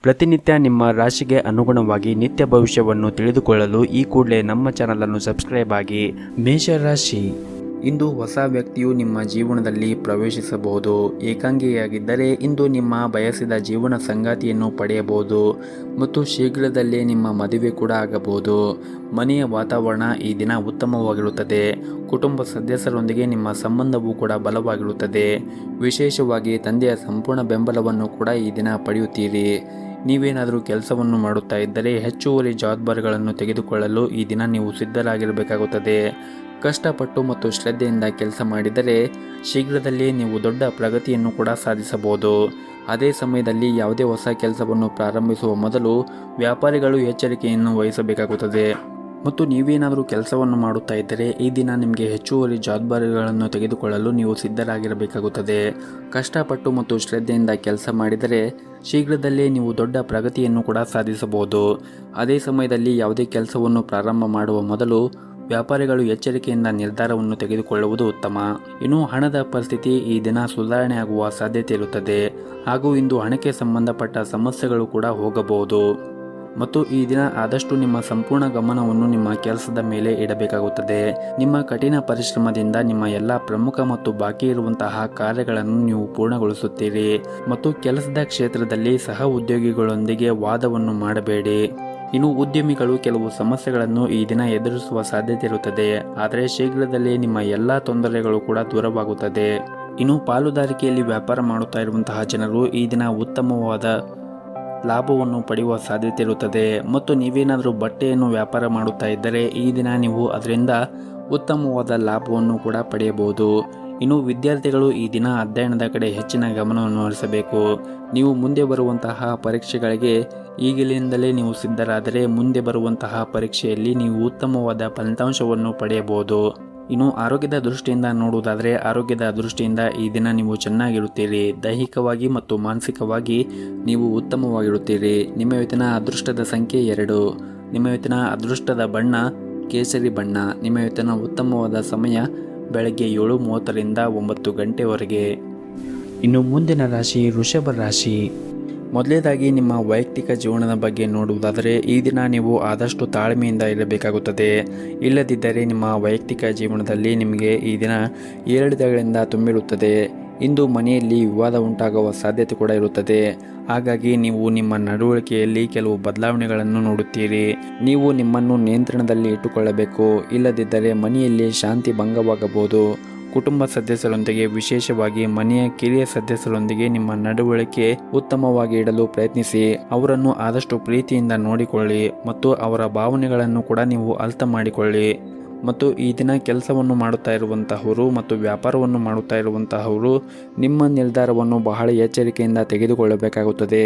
ಪ್ರತಿನಿತ್ಯ ನಿಮ್ಮ ರಾಶಿಗೆ ಅನುಗುಣವಾಗಿ ನಿತ್ಯ ಭವಿಷ್ಯವನ್ನು ತಿಳಿದುಕೊಳ್ಳಲು ಈ ಕೂಡಲೇ ನಮ್ಮ ಚಾನಲನ್ನು ಸಬ್ಸ್ಕ್ರೈಬ್ ಆಗಿ. ಮೇಷರಾಶಿ, ಇಂದು ಹೊಸ ವ್ಯಕ್ತಿಯು ನಿಮ್ಮ ಜೀವನದಲ್ಲಿ ಪ್ರವೇಶಿಸಬಹುದು. ಏಕಾಂಗಿಯಾಗಿದ್ದರೆ ಇಂದು ನಿಮ್ಮ ಬಯಸಿದ ಜೀವನ ಸಂಗಾತಿಯನ್ನು ಪಡೆಯಬಹುದು ಮತ್ತು ಶೀಘ್ರದಲ್ಲೇ ನಿಮ್ಮ ಮದುವೆ ಕೂಡ ಆಗಬಹುದು. ಮನೆಯ ವಾತಾವರಣ ಈ ದಿನ ಉತ್ತಮವಾಗಿರುತ್ತದೆ. ಕುಟುಂಬ ಸದಸ್ಯರೊಂದಿಗೆ ನಿಮ್ಮ ಸಂಬಂಧವೂ ಕೂಡ ಬಲವಾಗಿರುತ್ತದೆ. ವಿಶೇಷವಾಗಿ ತಂದೆಯ ಸಂಪೂರ್ಣ ಬೆಂಬಲವನ್ನು ಕೂಡ ಈ ದಿನ ಪಡೆಯುತ್ತೀರಿ. ನೀವೇನಾದರೂ ಕೆಲಸವನ್ನು ಮಾಡುತ್ತಾ ಇದ್ದರೆ ಹೆಚ್ಚುವರಿ ಜವಾಬ್ದಾರಿಗಳನ್ನು ತೆಗೆದುಕೊಳ್ಳಲು ಈ ದಿನ ನೀವು ಸಿದ್ಧರಾಗಿರಬೇಕಾಗುತ್ತದೆ. ಕಷ್ಟಪಟ್ಟು ಮತ್ತು ಶ್ರದ್ಧೆಯಿಂದ ಕೆಲಸ ಮಾಡಿದರೆ ಶೀಘ್ರದಲ್ಲೇ ನೀವು ದೊಡ್ಡ ಪ್ರಗತಿಯನ್ನು ಕೂಡ ಸಾಧಿಸಬಹುದು. ಅದೇ ಸಮಯದಲ್ಲಿ ಯಾವುದೇ ಹೊಸ ಕೆಲಸವನ್ನು ಪ್ರಾರಂಭಿಸುವ ಮೊದಲು ವ್ಯಾಪಾರಿಗಳು ಎಚ್ಚರಿಕೆಯನ್ನು ವಹಿಸಬೇಕಾಗುತ್ತದೆ. ಮತ್ತು ನೀವೇನಾದರೂ ಕೆಲಸವನ್ನು ಮಾಡುತ್ತಾ ಇದ್ದರೆ ಈ ದಿನ ನಿಮಗೆ ಹೆಚ್ಚುವರಿ ಜವಾಬ್ದಾರಿಗಳನ್ನು ತೆಗೆದುಕೊಳ್ಳಲು ನೀವು ಸಿದ್ಧರಾಗಿರಬೇಕಾಗುತ್ತದೆ. ಕಷ್ಟಪಟ್ಟು ಮತ್ತು ಶ್ರದ್ಧೆಯಿಂದ ಕೆಲಸ ಮಾಡಿದರೆ ಶೀಘ್ರದಲ್ಲೇ ನೀವು ದೊಡ್ಡ ಪ್ರಗತಿಯನ್ನು ಕೂಡ ಸಾಧಿಸಬಹುದು. ಅದೇ ಸಮಯದಲ್ಲಿ ಯಾವುದೇ ಕೆಲಸವನ್ನು ಪ್ರಾರಂಭ ಮಾಡುವ ಮೊದಲು ವ್ಯಾಪಾರಿಗಳು ಎಚ್ಚರಿಕೆಯಿಂದ ನಿರ್ಧಾರವನ್ನು ತೆಗೆದುಕೊಳ್ಳುವುದು ಉತ್ತಮ. ಇನ್ನು ಹಣದ ಪರಿಸ್ಥಿತಿ ಈ ದಿನ ಸುಧಾರಣೆ ಆಗುವ ಸಾಧ್ಯತೆ ಇರುತ್ತದೆ ಹಾಗೂ ಇಂದು ಹಣಕ್ಕೆ ಸಂಬಂಧಪಟ್ಟ ಸಮಸ್ಯೆಗಳು ಕೂಡ ಹೋಗಬಹುದು. ಮತ್ತು ಈ ದಿನ ಆದಷ್ಟು ನಿಮ್ಮ ಸಂಪೂರ್ಣ ಗಮನವನ್ನು ನಿಮ್ಮ ಕೆಲಸದ ಮೇಲೆ ಇಡಬೇಕಾಗುತ್ತದೆ. ನಿಮ್ಮ ಕಠಿಣ ಪರಿಶ್ರಮದಿಂದ ನಿಮ್ಮ ಎಲ್ಲ ಪ್ರಮುಖ ಮತ್ತು ಬಾಕಿ ಇರುವಂತಹ ಕಾರ್ಯಗಳನ್ನು ನೀವು ಪೂರ್ಣಗೊಳಿಸುತ್ತೀರಿ. ಮತ್ತು ಕೆಲಸದ ಕ್ಷೇತ್ರದಲ್ಲಿ ಸಹ ಉದ್ಯೋಗಿಗಳೊಂದಿಗೆ ವಾದವನ್ನು ಮಾಡಬೇಡಿ. ಇನ್ನು ಉದ್ಯಮಿಗಳು ಕೆಲವು ಸಮಸ್ಯೆಗಳನ್ನು ಈ ದಿನ ಎದುರಿಸುವ ಸಾಧ್ಯತೆ ಇರುತ್ತದೆ, ಆದರೆ ಶೀಘ್ರದಲ್ಲೇ ನಿಮ್ಮ ಎಲ್ಲ ತೊಂದರೆಗಳು ಕೂಡ ದೂರವಾಗುತ್ತದೆ. ಇನ್ನು ಪಾಲುದಾರಿಕೆಯಲ್ಲಿ ವ್ಯಾಪಾರ ಮಾಡುತ್ತಾ ಇರುವಂತಹ ಜನರು ಈ ದಿನ ಉತ್ತಮವಾದ ಲಾಭವನ್ನು ಪಡೆಯುವ ಸಾಧ್ಯತೆ ಇರುತ್ತದೆ. ಮತ್ತು ನೀವೇನಾದರೂ ಬಟ್ಟೆಯನ್ನು ವ್ಯಾಪಾರ ಮಾಡುತ್ತಾ ಇದ್ದರೆ ಈ ದಿನ ನೀವು ಅದರಿಂದ ಉತ್ತಮವಾದ ಲಾಭವನ್ನು ಕೂಡ ಪಡೆಯಬಹುದು. ಇನ್ನು ವಿದ್ಯಾರ್ಥಿಗಳು ಈ ದಿನ ಅಧ್ಯಯನದ ಕಡೆ ಹೆಚ್ಚಿನ ಗಮನವನ್ನು ಹರಿಸಬೇಕು. ನೀವು ಮುಂದೆ ಬರುವಂತಹ ಪರೀಕ್ಷೆಗಳಿಗೆ ಈಗಲಿಂದಲೇ ನೀವು ಸಿದ್ಧರಾದರೆ ಮುಂದೆ ಬರುವಂತಹ ಪರೀಕ್ಷೆಯಲ್ಲಿ ನೀವು ಉತ್ತಮವಾದ ಫಲಿತಾಂಶವನ್ನು ಪಡೆಯಬಹುದು. ಇನ್ನು ಆರೋಗ್ಯದ ದೃಷ್ಟಿಯಿಂದ ನೋಡುವುದಾದರೆ ಆರೋಗ್ಯದ ದೃಷ್ಟಿಯಿಂದ ಈ ದಿನ ನೀವು ಚೆನ್ನಾಗಿರುತ್ತೀರಿ. ದೈಹಿಕವಾಗಿ ಮತ್ತು ಮಾನಸಿಕವಾಗಿ ನೀವು ಉತ್ತಮವಾಗಿರುತ್ತೀರಿ. ನಿಮ್ಮ ಇವತ್ತಿನ ಅದೃಷ್ಟದ ಸಂಖ್ಯೆ 2. ನಿಮ್ಮ ಇವತ್ತಿನ ಅದೃಷ್ಟದ ಬಣ್ಣ ಕೇಸರಿ ಬಣ್ಣ. ನಿಮ್ಮ ಇವತ್ತಿನ ಉತ್ತಮವಾದ ಸಮಯ ಬೆಳಗ್ಗೆ 7:30ರಿಂದ 9 ಗಂಟೆವರೆಗೆ. ಇನ್ನು ಮುಂದಿನ ರಾಶಿ ವೃಷಭ ರಾಶಿ. ಮೊದಲನೇದಾಗಿ ನಿಮ್ಮ ವೈಯಕ್ತಿಕ ಜೀವನದ ಬಗ್ಗೆ ನೋಡುವುದಾದರೆ ಈ ದಿನ ನೀವು ಆದಷ್ಟು ತಾಳ್ಮೆಯಿಂದ ಇರಬೇಕಾಗುತ್ತದೆ. ಇಲ್ಲದಿದ್ದರೆ ನಿಮ್ಮ ವೈಯಕ್ತಿಕ ಜೀವನದಲ್ಲಿ ನಿಮಗೆ ಈ ದಿನ ಏರಿಳಿತಗಳಿಂದ ತುಂಬಿರುತ್ತದೆ. ಇಂದು ಮನೆಯಲ್ಲಿ ವಿವಾದ ಉಂಟಾಗುವ ಸಾಧ್ಯತೆ ಕೂಡ ಇರುತ್ತದೆ. ಹಾಗಾಗಿ ನೀವು ನಿಮ್ಮ ನಡವಳಿಕೆಯಲ್ಲಿ ಕೆಲವು ಬದಲಾವಣೆಗಳನ್ನು ನೋಡುತ್ತೀರಿ. ನೀವು ನಿಮ್ಮನ್ನು ನಿಯಂತ್ರಣದಲ್ಲಿ ಇಟ್ಟುಕೊಳ್ಳಬೇಕು. ಇಲ್ಲದಿದ್ದರೆ ಮನೆಯಲ್ಲಿ ಶಾಂತಿ ಭಂಗವಾಗಬಹುದು. ಕುಟುಂಬ ಸದಸ್ಯರೊಂದಿಗೆ ವಿಶೇಷವಾಗಿ ಮನೆಯ ಕಿರಿಯ ಸದಸ್ಯರೊಂದಿಗೆ ನಿಮ್ಮ ನಡವಳಿಕೆ ಉತ್ತಮವಾಗಿ ಇಡಲು ಪ್ರಯತ್ನಿಸಿ. ಅವರನ್ನು ಆದಷ್ಟು ಪ್ರೀತಿಯಿಂದ ನೋಡಿಕೊಳ್ಳಿ ಮತ್ತು ಅವರ ಭಾವನೆಗಳನ್ನು ಕೂಡ ನೀವು ಅರ್ಥ ಮಾಡಿಕೊಳ್ಳಿ. ಮತ್ತು ಈ ದಿನ ಕೆಲಸವನ್ನು ಮಾಡುತ್ತಾ ಇರುವಂತಹವರು ಮತ್ತು ವ್ಯಾಪಾರವನ್ನು ಮಾಡುತ್ತಾ ಇರುವಂತಹವರು ನಿಮ್ಮ ನಿರ್ಧಾರವನ್ನು ಬಹಳ ಎಚ್ಚರಿಕೆಯಿಂದ ತೆಗೆದುಕೊಳ್ಳಬೇಕಾಗುತ್ತದೆ.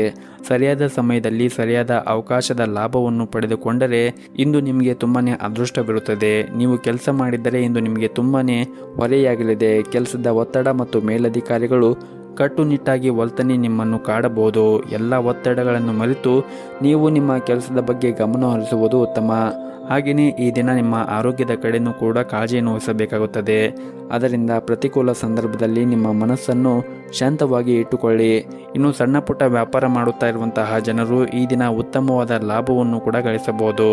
ಸರಿಯಾದ ಸಮಯದಲ್ಲಿ ಸರಿಯಾದ ಅವಕಾಶದ ಲಾಭವನ್ನು ಪಡೆದುಕೊಂಡರೆ ಇಂದು ನಿಮಗೆ ತುಂಬಾನೇ ಅದೃಷ್ಟವಿರುತ್ತದೆ. ನೀವು ಕೆಲಸ ಮಾಡಿದ್ದರೆ ಇಂದು ನಿಮಗೆ ತುಂಬಾನೇ ಹೊರೆಯಾಗಲಿದೆ. ಕೆಲಸದ ಒತ್ತಡ ಮತ್ತು ಮೇಲಧಿಕಾರಿಗಳು ಕಟ್ಟುನಿಟ್ಟಾಗಿ ವರ್ತನೆ ನಿಮ್ಮನ್ನು ಕಾಡಬಹುದು. ಎಲ್ಲ ಒತ್ತಡಗಳನ್ನು ಮರೆತು ನೀವು ನಿಮ್ಮ ಕೆಲಸದ ಬಗ್ಗೆ ಗಮನ ಹರಿಸುವುದು ಉತ್ತಮ. ಹಾಗೆಯೇ ಈ ದಿನ ನಿಮ್ಮ ಆರೋಗ್ಯದ ಕಡೆಯೂ ಕೂಡ ಕಾಳಜಿಯನ್ನು ವಹಿಸಬೇಕಾಗುತ್ತದೆ. ಅದರಿಂದ ಪ್ರತಿಕೂಲ ಸಂದರ್ಭದಲ್ಲಿ ನಿಮ್ಮ ಮನಸ್ಸನ್ನು ಶಾಂತವಾಗಿ ಇಟ್ಟುಕೊಳ್ಳಿ. ಇನ್ನು ಸಣ್ಣ ಪುಟ್ಟ ವ್ಯಾಪಾರ ಮಾಡುತ್ತಾ ಇರುವಂತಹ ಜನರು ಈ ದಿನ ಉತ್ತಮವಾದ ಲಾಭವನ್ನು ಕೂಡ ಗಳಿಸಬಹುದು.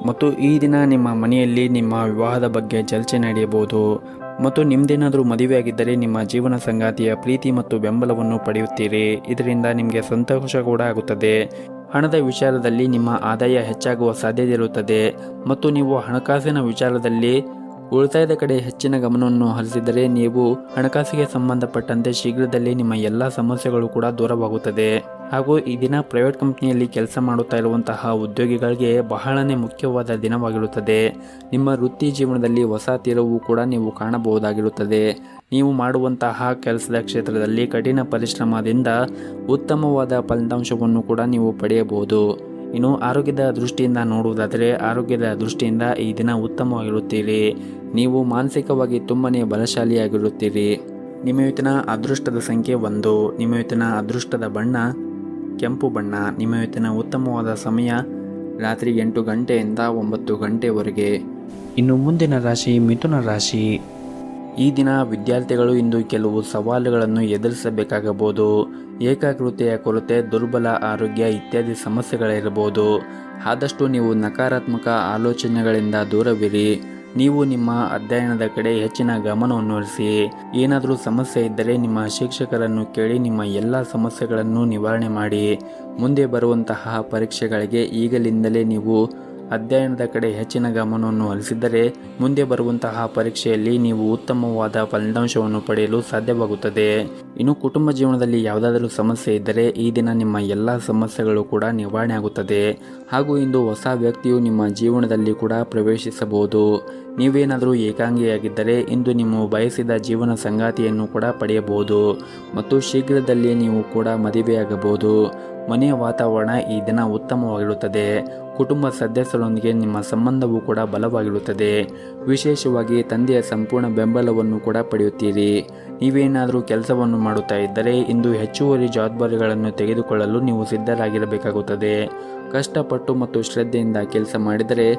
ಮತ್ತು ಈ ದಿನ ನಿಮ್ಮ ಮನೆಯಲ್ಲಿ ನಿಮ್ಮ ವಿವಾಹದ ಬಗ್ಗೆ ಚರ್ಚೆ ನಡೆಯಬಹುದು. ಮತ್ತು ನಿಮ್ಮದೇನಾದರೂ ಮದುವೆಯಾಗಿದ್ದರೆ ನಿಮ್ಮ ಜೀವನ ಸಂಗಾತಿಯ ಪ್ರೀತಿ ಮತ್ತು ಬೆಂಬಲವನ್ನು ಪಡೆಯುತ್ತೀರಿ. ಇದರಿಂದ ನಿಮಗೆ ಸಂತೋಷ ಕೂಡ ಆಗುತ್ತದೆ. ಹಣದ ವಿಚಾರದಲ್ಲಿ ನಿಮ್ಮ ಆದಾಯ ಹೆಚ್ಚಾಗುವ ಸಾಧ್ಯತೆ ಇರುತ್ತದೆ. ಮತ್ತು ನೀವು ಹಣಕಾಸಿನ ವಿಚಾರದಲ್ಲಿ ಉಳಿತಾಯದ ಕಡೆ ಹೆಚ್ಚಿನ ಗಮನವನ್ನು ಹರಿಸಿದರೆ ನೀವು ಹಣಕಾಸಿಗೆ ಸಂಬಂಧಪಟ್ಟಂತೆ ಶೀಘ್ರದಲ್ಲೇ ನಿಮ್ಮ ಎಲ್ಲ ಸಮಸ್ಯೆಗಳು ಕೂಡ ದೂರವಾಗುತ್ತದೆ. ಹಾಗೂ ಈ ದಿನ ಪ್ರೈವೇಟ್ ಕಂಪ್ನಿಯಲ್ಲಿ ಕೆಲಸ ಮಾಡುತ್ತಾ ಇರುವಂತಹ ಉದ್ಯೋಗಿಗಳಿಗೆ ಬಹಳನೇ ಮುಖ್ಯವಾದ ದಿನವಾಗಿರುತ್ತದೆ. ನಿಮ್ಮ ವೃತ್ತಿ ಜೀವನದಲ್ಲಿ ಹೊಸ ತಿರುವು ಕೂಡ ನೀವು ಕಾಣಬಹುದಾಗಿರುತ್ತದೆ. ನೀವು ಮಾಡುವಂತಹ ಕೆಲಸದ ಕ್ಷೇತ್ರದಲ್ಲಿ ಕಠಿಣ ಪರಿಶ್ರಮದಿಂದ ಉತ್ತಮವಾದ ಫಲಿತಾಂಶವನ್ನು ಕೂಡ ನೀವು ಪಡೆಯಬಹುದು. ಇನ್ನು ಆರೋಗ್ಯದ ದೃಷ್ಟಿಯಿಂದ ನೋಡುವುದಾದರೆ ಆರೋಗ್ಯದ ದೃಷ್ಟಿಯಿಂದ ಈ ದಿನ ಉತ್ತಮವಾಗಿರುತ್ತೀರಿ. ನೀವು ಮಾನಸಿಕವಾಗಿ ತುಂಬನೇ ಬಲಶಾಲಿಯಾಗಿರುತ್ತೀರಿ. ನಿಮ್ಮ ಇವತ್ತಿನ ಅದೃಷ್ಟದ ಸಂಖ್ಯೆ 1. ನಿಮ್ಮ ಇವತ್ತಿನ ಅದೃಷ್ಟದ ಬಣ್ಣ ಕೆಂಪು ಬಣ್ಣ. ನಿಮ್ಮ ಇವತ್ತಿನ ಉತ್ತಮವಾದ ಸಮಯ ರಾತ್ರಿ 8 ಗಂಟೆಯಿಂದ 9 ಗಂಟೆವರೆಗೆ. ಇನ್ನು ಮುಂದಿನ ರಾಶಿ ಮಿಥುನ ರಾಶಿ. ಈ ದಿನ ವಿದ್ಯಾರ್ಥಿಗಳು ಇಂದು ಕೆಲವು ಸವಾಲುಗಳನ್ನು ಎದುರಿಸಬೇಕಾಗಬಹುದು. ಏಕಾಗ್ರತೆಯ ಕೊರತೆ, ದುರ್ಬಲ ಆರೋಗ್ಯ ಇತ್ಯಾದಿ ಸಮಸ್ಯೆಗಳಿರಬಹುದು. ಆದಷ್ಟು ನೀವು ನಕಾರಾತ್ಮಕ ಆಲೋಚನೆಗಳಿಂದ ದೂರವಿರಿ. ನೀವು ನಿಮ್ಮ ಅಧ್ಯಯನದ ಕಡೆ ಹೆಚ್ಚಿನ ಗಮನವನ್ನು ಹರಿಸಿ. ಏನಾದರೂ ಸಮಸ್ಯೆ ಇದ್ದರೆ ನಿಮ್ಮ ಶಿಕ್ಷಕರನ್ನು ಕೇಳಿ ನಿಮ್ಮ ಎಲ್ಲ ಸಮಸ್ಯೆಗಳನ್ನು ನಿವಾರಣೆ ಮಾಡಿ. ಮುಂದೆ ಬರುವಂತಹ ಪರೀಕ್ಷೆಗಳಿಗೆ ಈಗಲಿಂದಲೇ ನೀವು ಅಧ್ಯಯನದ ಕಡೆ ಹೆಚ್ಚಿನ ಗಮನವನ್ನು ಹರಿಸಿದರೆ ಮುಂದೆ ಬರುವಂತಹ ಪರೀಕ್ಷೆಯಲ್ಲಿ ನೀವು ಉತ್ತಮವಾದ ಫಲಿತಾಂಶವನ್ನು ಪಡೆಯಲು ಸಾಧ್ಯವಾಗುತ್ತದೆ. ಇನ್ನು ಕುಟುಂಬ ಜೀವನದಲ್ಲಿ ಯಾವುದಾದರೂ ಸಮಸ್ಯೆ ಇದ್ದರೆ ಈ ದಿನ ನಿಮ್ಮ ಎಲ್ಲ ಸಮಸ್ಯೆಗಳು ಕೂಡ ನಿವಾರಣೆ ಆಗುತ್ತದೆ. ಹಾಗೂ ಇಂದು ಹೊಸ ವ್ಯಕ್ತಿಯು ನಿಮ್ಮ ಜೀವನದಲ್ಲಿ ಕೂಡ ಪ್ರವೇಶಿಸಬಹುದು. ನೀವೇನಾದರೂ ಏಕಾಂಗಿಯಾಗಿದ್ದರೆ ಇಂದು ನೀವು ಬಯಸಿದ ಜೀವನ ಸಂಗಾತಿಯನ್ನು ಕೂಡ ಪಡೆಯಬಹುದು ಮತ್ತು ಶೀಘ್ರದಲ್ಲೇ ನೀವು ಕೂಡ ಮದುವೆಯಾಗಬಹುದು. ಮನೆಯ ವಾತಾವರಣ ಈ ದಿನ ಉತ್ತಮವಾಗಿರುತ್ತದೆ. ಕುಟುಂಬ ಸದಸ್ಯರೊಂದಿಗೆ ನಿಮ್ಮ ಸಂಬಂಧವೂ ಕೂಡ ಬಲವಾಗಿರುತ್ತದೆ. ವಿಶೇಷವಾಗಿ ತಂದೆಯ ಸಂಪೂರ್ಣ ಬೆಂಬಲವನ್ನು ಕೂಡ ಪಡೆಯುತ್ತೀರಿ. ನೀವೇನಾದರೂ ಕೆಲಸವನ್ನು ಮಾಡುತ್ತಾ ಇದ್ದರೆ ಇಂದು ಹೆಚ್ಚುವರಿ ಜವಾಬ್ದಾರಿಗಳನ್ನು ತೆಗೆದುಕೊಳ್ಳಲು ನೀವು ಸಿದ್ಧರಾಗಿರಬೇಕಾಗುತ್ತದೆ. ಕಷ್ಟಪಟ್ಟು ಮತ್ತು ಶ್ರದ್ಧೆಯಿಂದ ಕೆಲಸ ಮಾಡಿದರೆ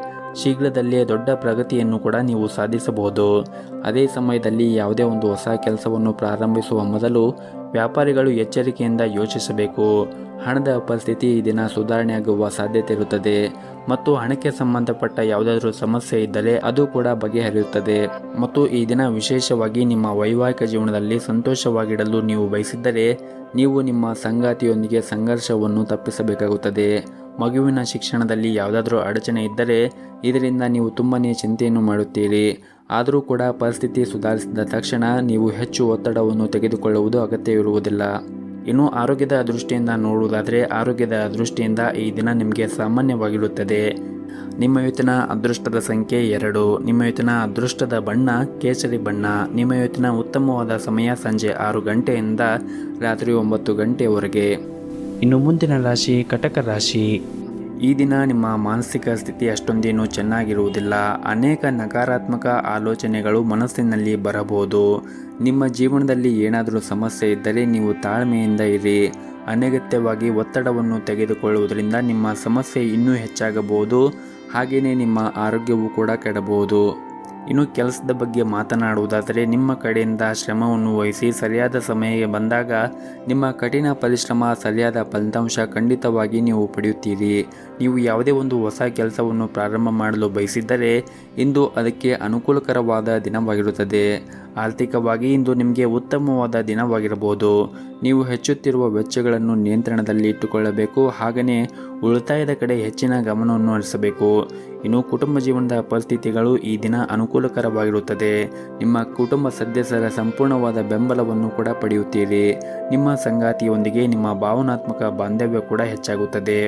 ಶೀಘ್ರದಲ್ಲೇ ದೊಡ್ಡ ಪ್ರಗತಿಯನ್ನು ಕೂಡ ನೀವು ಸಾಧಿಸಬಹುದು. ಅದೇ ಸಮಯದಲ್ಲಿ ಯಾವುದೇ ಒಂದು ಹೊಸ ಕೆಲಸವನ್ನು ಪ್ರಾರಂಭಿಸುವ ಮೊದಲು ವ್ಯಾಪಾರಿಗಳು ಎಚ್ಚರಿಕೆಯಿಂದ ಯೋಚಿಸಬೇಕು. ಹಣದ ಪರಿಸ್ಥಿತಿ ಈ ದಿನ ಸುಧಾರಣೆಯಾಗುವ ಸಾಧ್ಯತೆ ಇರುತ್ತದೆ ಮತ್ತು ಹಣಕ್ಕೆ ಸಂಬಂಧಪಟ್ಟ ಯಾವುದಾದ್ರೂ ಸಮಸ್ಯೆ ಇದ್ದರೆ ಅದು ಕೂಡ ಬಗೆಹರಿಯುತ್ತದೆ. ಮತ್ತು ಈ ದಿನ ವಿಶೇಷವಾಗಿ ನಿಮ್ಮ ವೈವಾಹಿಕ ಜೀವನದಲ್ಲಿ ಸಂತೋಷವಾಗಿಡಲು ನೀವು ಬಯಸಿದ್ದರೆ ನೀವು ನಿಮ್ಮ ಸಂಗಾತಿಯೊಂದಿಗೆ ಸಂಘರ್ಷವನ್ನು ತಪ್ಪಿಸಬೇಕಾಗುತ್ತದೆ. ಮಗುವಿನ ಶಿಕ್ಷಣದಲ್ಲಿ ಯಾವುದಾದ್ರೂ ಅಡಚಣೆ ಇದ್ದರೆ ಇದರಿಂದ ನೀವು ತುಂಬನೇ ಚಿಂತೆಯನ್ನು ಮಾಡುತ್ತೀರಿ. ಆದರೂ ಕೂಡ ಪರಿಸ್ಥಿತಿ ಸುಧಾರಿಸಿದ ತಕ್ಷಣ ನೀವು ಹೆಚ್ಚು ಒತ್ತಡವನ್ನು ತೆಗೆದುಕೊಳ್ಳುವುದು ಅಗತ್ಯವಿರುವುದಿಲ್ಲ. ಇನ್ನು ಆರೋಗ್ಯದ ದೃಷ್ಟಿಯಿಂದ ನೋಡುವುದಾದರೆ ಆರೋಗ್ಯದ ದೃಷ್ಟಿಯಿಂದ ಈ ದಿನ ನಿಮಗೆ ಸಾಮಾನ್ಯವಾಗಿರುತ್ತದೆ. ನಿಮ್ಮ ಇವತ್ತಿನ ಅದೃಷ್ಟದ ಸಂಖ್ಯೆ 2. ನಿಮ್ಮ ಇವತ್ತಿನ ಅದೃಷ್ಟದ ಬಣ್ಣ ಕೇಸರಿ ಬಣ್ಣ. ನಿಮ್ಮ ಇವತ್ತಿನ ಉತ್ತಮವಾದ ಸಮಯ ಸಂಜೆ 6 ಗಂಟೆಯಿಂದ ರಾತ್ರಿ 9 ಗಂಟೆಯವರೆಗೆ. ಇನ್ನು ಮುಂದಿನ ರಾಶಿ ಕಟಕ ರಾಶಿ. ಈ ದಿನ ನಿಮ್ಮ ಮಾನಸಿಕ ಸ್ಥಿತಿ ಅಷ್ಟೊಂದೇನು ಚೆನ್ನಾಗಿರುವುದಿಲ್ಲ. ಅನೇಕ ನಕಾರಾತ್ಮಕ ಆಲೋಚನೆಗಳು ಮನಸ್ಸಿನಲ್ಲಿ ಬರಬಹುದು. ನಿಮ್ಮ ಜೀವನದಲ್ಲಿ ಏನಾದರೂ ಸಮಸ್ಯೆ ಇದ್ದರೆ ನೀವು ತಾಳ್ಮೆಯಿಂದ ಇರಿ. ಅನಗತ್ಯವಾಗಿ ಒತ್ತಡವನ್ನು ತೆಗೆದುಕೊಳ್ಳುವುದರಿಂದ ನಿಮ್ಮ ಸಮಸ್ಯೆ ಇನ್ನೂ ಹೆಚ್ಚಾಗಬಹುದು. ಹಾಗೆಯೇ ನಿಮ್ಮ ಆರೋಗ್ಯವೂ ಕೂಡ ಕೆಡಬಹುದು. ಇನ್ನು ಕೆಲಸದ ಬಗ್ಗೆ ಮಾತನಾಡುವುದಾದರೆ ನಿಮ್ಮ ಕಡೆಯಿಂದ ಶ್ರಮವನ್ನು ವಹಿಸಿ ಸರಿಯಾದ ಸಮಯಕ್ಕೆ ಬಂದಾಗ ನಿಮ್ಮ ಕಠಿಣ ಪರಿಶ್ರಮ ಸರಿಯಾದ ಫಲಿತಾಂಶ ಖಂಡಿತವಾಗಿ ನೀವು ಪಡೆಯುತ್ತೀರಿ. ನೀವು ಯಾವುದೇ ಒಂದು ಹೊಸ ಕೆಲಸವನ್ನು ಪ್ರಾರಂಭ ಮಾಡಲು ಬಯಸಿದ್ದರೆ ಇಂದು ಅದಕ್ಕೆ ಅನುಕೂಲಕರವಾದ ದಿನವಾಗಿರುತ್ತದೆ. ಆರ್ಥಿಕವಾಗಿ ಇಂದು ನಿಮಗೆ ಉತ್ತಮವಾದ ದಿನವಾಗಿರಬಹುದು. ನೀವು ಹೆಚ್ಚುತ್ತಿರುವ ವೆಚ್ಚಗಳನ್ನು ನಿಯಂತ್ರಣದಲ್ಲಿ ಇಟ್ಟುಕೊಳ್ಳಬೇಕು. ಹಾಗೆಯೇ ಉಳಿತಾಯದ ಕಡೆ ಹೆಚ್ಚಿನ ಗಮನವನ್ನು ಹರಿಸಬೇಕು. ಇನ್ನು ಕುಟುಂಬ ಜೀವನದ ಪರಿಸ್ಥಿತಿಗಳು ಈ ದಿನ ಅನುಕೂಲಕರವಾಗಿರುತ್ತದೆ. ನಿಮ್ಮ ಕುಟುಂಬ ಸದಸ್ಯರ ಸಂಪೂರ್ಣವಾದ ಬೆಂಬಲವನ್ನು ಕೂಡ ಪಡೆಯುತ್ತೀರಿ. ನಿಮ್ಮ ಸಂಗಾತಿಯೊಂದಿಗೆ ನಿಮ್ಮ ಭಾವನಾತ್ಮಕ ಬಾಂಧವ್ಯ ಕೂಡ ಹೆಚ್ಚಾಗುತ್ತದೆ.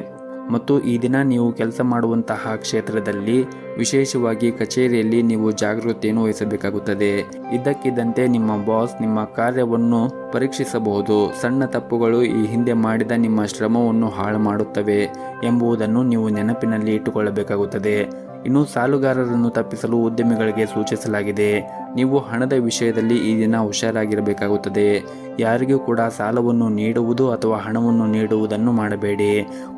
ಮತ್ತು ಈ ದಿನ ನೀವು ಕೆಲಸ ಮಾಡುವಂತಹ ಕ್ಷೇತ್ರದಲ್ಲಿ ವಿಶೇಷವಾಗಿ ಕಚೇರಿಯಲ್ಲಿ ನೀವು ಜಾಗೃತಿಯನ್ನು ವಹಿಸಬೇಕಾಗುತ್ತದೆ. ಇದ್ದಕ್ಕಿದ್ದಂತೆ ನಿಮ್ಮ ಬಾಸ್ ನಿಮ್ಮ ಕಾರ್ಯವನ್ನು ಪರೀಕ್ಷಿಸಬಹುದು. ಸಣ್ಣ ತಪ್ಪುಗಳು ಈ ಹಿಂದೆ ಮಾಡಿದ ನಿಮ್ಮ ಶ್ರಮವನ್ನು ಹಾಳು ಮಾಡುತ್ತವೆ ಎಂಬುದನ್ನು ನೀವು ನೆನಪಿನಲ್ಲಿ ಇಟ್ಟುಕೊಳ್ಳಬೇಕಾಗುತ್ತದೆ. ಇನ್ನು ಸಾಲುಗಾರರನ್ನು ತಪ್ಪಿಸಲು ಉದ್ಯಮಿಗಳಿಗೆ ಸೂಚಿಸಲಾಗಿದೆ. ನೀವು ಹಣದ ವಿಷಯದಲ್ಲಿ ಈ ದಿನ ಹುಷಾರಾಗಿರಬೇಕಾಗುತ್ತದೆ. ಯಾರಿಗೂ ಕೂಡ ಸಾಲವನ್ನು ನೀಡುವುದು ಅಥವಾ ಹಣವನ್ನು ನೀಡುವುದನ್ನು ಮಾಡಬೇಡಿ.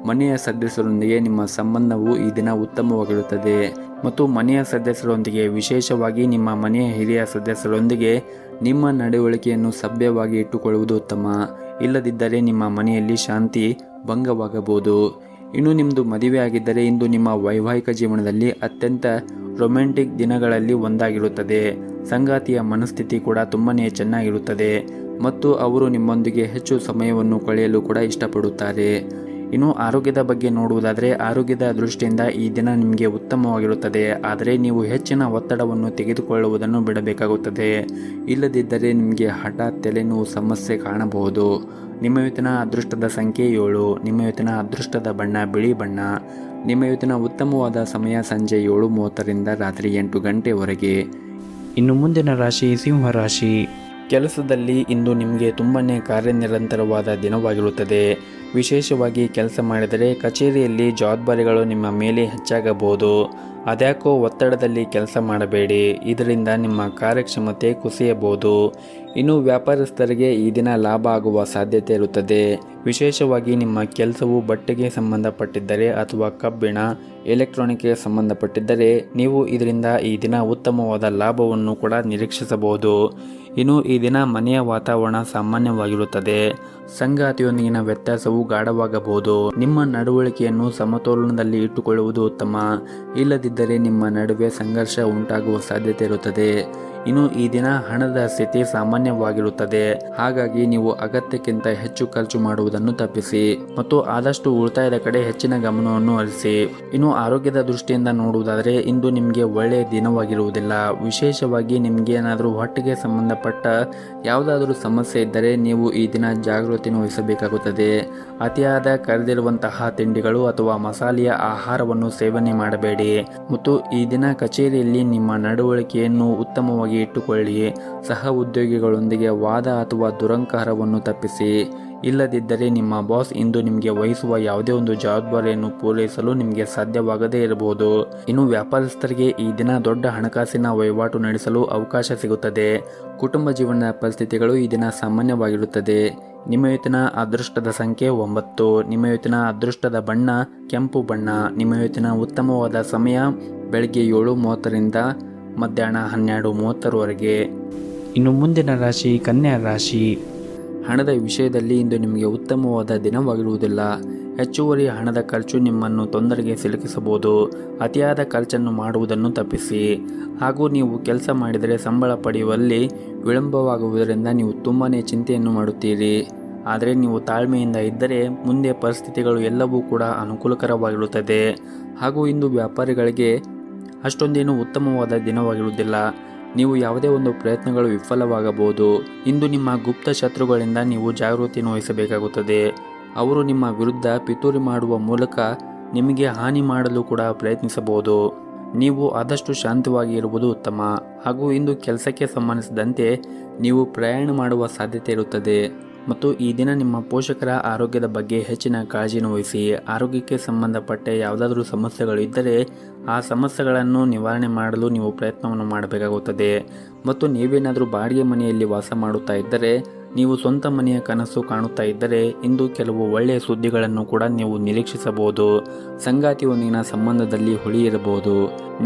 ಮನೆಯ ಸದಸ್ಯರೊಂದಿಗೆ ನಿಮ್ಮ ಸಂಬಂಧವು ಈ ದಿನ ಉತ್ತಮವಾಗಿರುತ್ತದೆ ಮತ್ತು ಮನೆಯ ಸದಸ್ಯರೊಂದಿಗೆ ವಿಶೇಷವಾಗಿ ನಿಮ್ಮ ಮನೆಯ ಹಿರಿಯ ಸದಸ್ಯರೊಂದಿಗೆ ನಿಮ್ಮ ನಡವಳಿಕೆಯನ್ನು ಸಭ್ಯವಾಗಿ ಇಟ್ಟುಕೊಳ್ಳುವುದು ಉತ್ತಮ. ಇಲ್ಲದಿದ್ದರೆ ನಿಮ್ಮ ಮನೆಯಲ್ಲಿ ಶಾಂತಿ ಭಂಗವಾಗಬಹುದು. ಇನ್ನು ನಿಮ್ಮದು ಮದುವೆ ಆಗಿದ್ದರೆ ಇಂದು ನಿಮ್ಮ ವೈವಾಹಿಕ ಜೀವನದಲ್ಲಿ ಅತ್ಯಂತ ರೊಮ್ಯಾಂಟಿಕ್ ದಿನಗಳಲ್ಲಿ ಒಂದಾಗಿರುತ್ತದೆ. ಸಂಗಾತಿಯ ಮನಸ್ಥಿತಿ ಕೂಡ ತುಂಬನೇ ಚೆನ್ನಾಗಿರುತ್ತದೆ ಮತ್ತು ಅವರು ನಿಮ್ಮೊಂದಿಗೆ ಹೆಚ್ಚು ಸಮಯವನ್ನು ಕಳೆಯಲು ಕೂಡ ಇಷ್ಟಪಡುತ್ತಾರೆ. ಇನ್ನು ಆರೋಗ್ಯದ ಬಗ್ಗೆ ನೋಡುವುದಾದರೆ ಆರೋಗ್ಯದ ದೃಷ್ಟಿಯಿಂದ ಈ ದಿನ ನಿಮಗೆ ಉತ್ತಮವಾಗಿರುತ್ತದೆ. ಆದರೆ ನೀವು ಹೆಚ್ಚಿನ ಒತ್ತಡವನ್ನು ತೆಗೆದುಕೊಳ್ಳುವುದನ್ನು ಬಿಡಬೇಕಾಗುತ್ತದೆ. ಇಲ್ಲದಿದ್ದರೆ ನಿಮಗೆ ಹಠಾತ್ ತಲೆನೋವು ಸಮಸ್ಯೆ ಕಾಣಬಹುದು. ನಿಮ್ಮ ಇವತ್ತಿನ ಅದೃಷ್ಟದ ಸಂಖ್ಯೆ 7. ನಿಮ್ಮ ಇವತ್ತಿನ ಅದೃಷ್ಟದ ಬಣ್ಣ ಬಿಳಿ ಬಣ್ಣ. ನಿಮ್ಮ ಇವತ್ತಿನ ಉತ್ತಮವಾದ ಸಮಯ ಸಂಜೆ 7:30ರಿಂದ ರಾತ್ರಿ 8 ಗಂಟೆವರೆಗೆ. ಇನ್ನು ಮುಂದಿನ ರಾಶಿ ಸಿಂಹರಾಶಿ. ಕೆಲಸದಲ್ಲಿ ಇಂದು ನಿಮಗೆ ತುಂಬನೇ ಕಾರ್ಯನಿರಂತರವಾದ ದಿನವಾಗಿರುತ್ತದೆ. ವಿಶೇಷವಾಗಿ ಕೆಲಸ ಮಾಡಿದರೆ ಕಚೇರಿಯಲ್ಲಿ ಜವಾಬ್ದಾರಿಗಳು ನಿಮ್ಮ ಮೇಲೆ ಹೆಚ್ಚಾಗಬಹುದು. ಅದ್ಯಾಕೋ ಒತ್ತಡದಲ್ಲಿ ಕೆಲಸ ಮಾಡಬೇಡಿ. ಇದರಿಂದ ನಿಮ್ಮ ಕಾರ್ಯಕ್ಷಮತೆ ಕುಸಿಯಬಹುದು. ಇನ್ನು ವ್ಯಾಪಾರಸ್ಥರಿಗೆ ಈ ದಿನ ಲಾಭ ಆಗುವ ಸಾಧ್ಯತೆ ಇರುತ್ತದೆ. ವಿಶೇಷವಾಗಿ ನಿಮ್ಮ ಕೆಲಸವು ಬಟ್ಟೆಗೆ ಸಂಬಂಧಪಟ್ಟಿದ್ದರೆ ಅಥವಾ ಕಬ್ಬಿಣ ಎಲೆಕ್ಟ್ರಾನಿಕ್ಗೆ ಸಂಬಂಧಪಟ್ಟಿದ್ದರೆ ನೀವು ಇದರಿಂದ ಈ ದಿನ ಉತ್ತಮವಾದ ಲಾಭವನ್ನು ಕೂಡ ನಿರೀಕ್ಷಿಸಬಹುದು. ಇನ್ನು ಈ ದಿನ ಮನೆಯ ವಾತಾವರಣ ಸಾಮಾನ್ಯವಾಗಿರುತ್ತದೆ. ಸಂಗಾತಿಯೊಂದಿಗಿನ ವ್ಯತ್ಯಾಸವು ಗಾಢವಾಗಬಹುದು. ನಿಮ್ಮ ನಡವಳಿಕೆಯನ್ನು ಸಮತೋಲನದಲ್ಲಿ ಇಟ್ಟುಕೊಳ್ಳುವುದು ಉತ್ತಮ. ಇಲ್ಲದಿದ್ದರೆ ನಿಮ್ಮ ನಡುವೆ ಸಂಘರ್ಷ ಉಂಟಾಗುವ ಸಾಧ್ಯತೆ ಇರುತ್ತದೆ. ಇನ್ನು ಈ ದಿನ ಹಣದ ಸ್ಥಿತಿ ಸಾಮಾನ್ಯವಾಗಿರುತ್ತದೆ. ಹಾಗಾಗಿ ನೀವು ಅಗತ್ಯಕ್ಕಿಂತ ಹೆಚ್ಚು ಖರ್ಚು ಮಾಡುವುದನ್ನು ತಪ್ಪಿಸಿ ಮತ್ತು ಆದಷ್ಟು ಉಳಿತಾಯದ ಕಡೆ ಹೆಚ್ಚಿನ ಗಮನವನ್ನು ಹರಿಸಿ. ಇನ್ನು ಆರೋಗ್ಯದ ದೃಷ್ಟಿಯಿಂದ ನೋಡುವುದಾದರೆ ಇಂದು ನಿಮಗೆ ಒಳ್ಳೆಯ ದಿನವಾಗಿರುವುದಿಲ್ಲ. ವಿಶೇಷವಾಗಿ ನಿಮಗೆ ಏನಾದರೂ ಹೊಟ್ಟೆಗೆ ಸಂಬಂಧಪಟ್ಟ ಯಾವುದಾದರೂ ಸಮಸ್ಯೆ ಇದ್ದರೆ ನೀವು ಈ ದಿನ ಜಾಗೃತಿಯನ್ನು ವಹಿಸಬೇಕಾಗುತ್ತದೆ. ಅತಿಯಾದ ಕರೆದಿರುವಂತಹ ತಿಂಡಿಗಳು ಅಥವಾ ಮಸಾಲೆಯ ಆಹಾರವನ್ನು ಸೇವನೆ ಮಾಡಬೇಡಿ ಮತ್ತು ಈ ದಿನ ಕಚೇರಿಯಲ್ಲಿ ನಿಮ್ಮ ನಡವಳಿಕೆಯನ್ನು ಉತ್ತಮವಾಗಿ ಇಟ್ಟುಕೊಳ್ಳಿ. ಸಹ ಉದ್ಯೋಗಿಗಳೊಂದಿಗೆ ವಾದ ಅಥವಾ ದುರಂಕಾರವನ್ನು ತಪ್ಪಿಸಿ. ಇಲ್ಲದಿದ್ದರೆ ನಿಮ್ಮ ಬಾಸ್ ಇಂದು ನಿಮಗೆ ವಹಿಸುವ ಯಾವುದೇ ಒಂದು ಜವಾಬ್ದಾರಿಯನ್ನು ಪೂರೈಸಲು ನಿಮಗೆ ಸಾಧ್ಯವಾಗದೇ ಇರಬಹುದು. ಇನ್ನು ವ್ಯಾಪಾರಸ್ಥರಿಗೆ ಈ ದಿನ ದೊಡ್ಡ ಹಣಕಾಸಿನ ವಹಿವಾಟು ನಡೆಸಲು ಅವಕಾಶ ಸಿಗುತ್ತದೆ. ಕುಟುಂಬ ಜೀವನದ ಪರಿಸ್ಥಿತಿಗಳು ಈ ದಿನ ಸಾಮಾನ್ಯವಾಗಿರುತ್ತದೆ. ನಿಮ್ಮ ಇವತ್ತಿನ ಅದೃಷ್ಟದ ಸಂಖ್ಯೆ 9. ನಿಮ್ಮ ಇವತ್ತಿನ ಅದೃಷ್ಟದ ಬಣ್ಣ ಕೆಂಪು ಬಣ್ಣ. ನಿಮ್ಮ ಇವತ್ತಿನ ಉತ್ತಮವಾದ ಸಮಯ ಬೆಳಗ್ಗೆ 7:30ರಿಂದ ಮಧ್ಯಾಹ್ನ 12:30ರವರೆಗೆ. ಇನ್ನು ಮುಂದಿನ ರಾಶಿ ಕನ್ಯಾ ರಾಶಿ. ಹಣದ ವಿಷಯದಲ್ಲಿ ಇಂದು ನಿಮಗೆ ಉತ್ತಮವಾದ ದಿನವಾಗಿರುವುದಿಲ್ಲ. ಹೆಚ್ಚುವರಿ ಹಣದ ಖರ್ಚು ನಿಮ್ಮನ್ನು ತೊಂದರೆಗೆ ಸಿಲುಕಿಸಬಹುದು. ಅತಿಯಾದ ಖರ್ಚನ್ನು ಮಾಡುವುದನ್ನು ತಪ್ಪಿಸಿ. ಹಾಗೂ ನೀವು ಕೆಲಸ ಮಾಡಿದರೆ ಸಂಬಳ ಪಡೆಯುವಲ್ಲಿ ವಿಳಂಬವಾಗುವುದರಿಂದ ನೀವು ತುಂಬಾ ಚಿಂತೆಯನ್ನು ಮಾಡುತ್ತೀರಿ. ಆದರೆ ನೀವು ತಾಳ್ಮೆಯಿಂದ ಇದ್ದರೆ ಮುಂದೆ ಪರಿಸ್ಥಿತಿಗಳು ಎಲ್ಲವೂ ಕೂಡ ಅನುಕೂಲಕರವಾಗಿರುತ್ತದೆ. ಹಾಗೂ ಇಂದು ವ್ಯಾಪಾರಿಗಳಿಗೆ ಅಷ್ಟೊಂದೇನು ಉತ್ತಮವಾದ ದಿನವಾಗಿರುವುದಿಲ್ಲ. ನೀವು ಯಾವುದೇ ಒಂದು ಪ್ರಯತ್ನಗಳು ವಿಫಲವಾಗಬಹುದು. ಇಂದು ನಿಮ್ಮ ಗುಪ್ತ ಶತ್ರುಗಳಿಂದ ನೀವು ಜಾಗೃತಿಯನ್ನು ವಹಿಸಬೇಕಾಗುತ್ತದೆ. ಅವರು ನಿಮ್ಮ ವಿರುದ್ಧ ಪಿತೂರಿ ಮಾಡುವ ಮೂಲಕ ನಿಮಗೆ ಹಾನಿ ಮಾಡಲು ಕೂಡ ಪ್ರಯತ್ನಿಸಬಹುದು. ನೀವು ಆದಷ್ಟು ಶಾಂತವಾಗಿ ಇರುವುದು ಉತ್ತಮ. ಹಾಗೂ ಇಂದು ಕೆಲಸಕ್ಕೆ ಸಂಬಂಧಿಸಿದಂತೆ ನೀವು ಪ್ರಯಾಣ ಮಾಡುವ ಸಾಧ್ಯತೆ ಇರುತ್ತದೆ ಮತ್ತು ಈ ದಿನ ನಿಮ್ಮ ಪೋಷಕರ ಆರೋಗ್ಯದ ಬಗ್ಗೆ ಹೆಚ್ಚಿನ ಕಾಳಜಿಯನ್ನು ವಹಿಸಿ. ಆರೋಗ್ಯಕ್ಕೆ ಸಂಬಂಧಪಟ್ಟ ಯಾವುದಾದ್ರೂ ಸಮಸ್ಯೆಗಳು ಇದ್ದರೆ ಆ ಸಮಸ್ಯೆಗಳನ್ನು ನಿವಾರಣೆ ಮಾಡಲು ನೀವು ಪ್ರಯತ್ನವನ್ನು ಮಾಡಬೇಕಾಗುತ್ತದೆ. ಮತ್ತು ನೀವೇನಾದರೂ ಬಾಡಿಗೆ ಮನೆಯಲ್ಲಿ ವಾಸ ಮಾಡುತ್ತಾ ಇದ್ದರೆ, ನೀವು ಸ್ವಂತ ಮನೆಯ ಕನಸು ಕಾಣುತ್ತಾ ಇದ್ದರೆ ಇಂದು ಕೆಲವು ಒಳ್ಳೆಯ ಸುದ್ದಿಗಳನ್ನು ಕೂಡ ನೀವು ನಿರೀಕ್ಷಿಸಬಹುದು. ಸಂಗಾತಿಯೊಂದಿಗಿನ ಸಂಬಂಧದಲ್ಲಿ ಹುಳಿ ಇರಬಹುದು.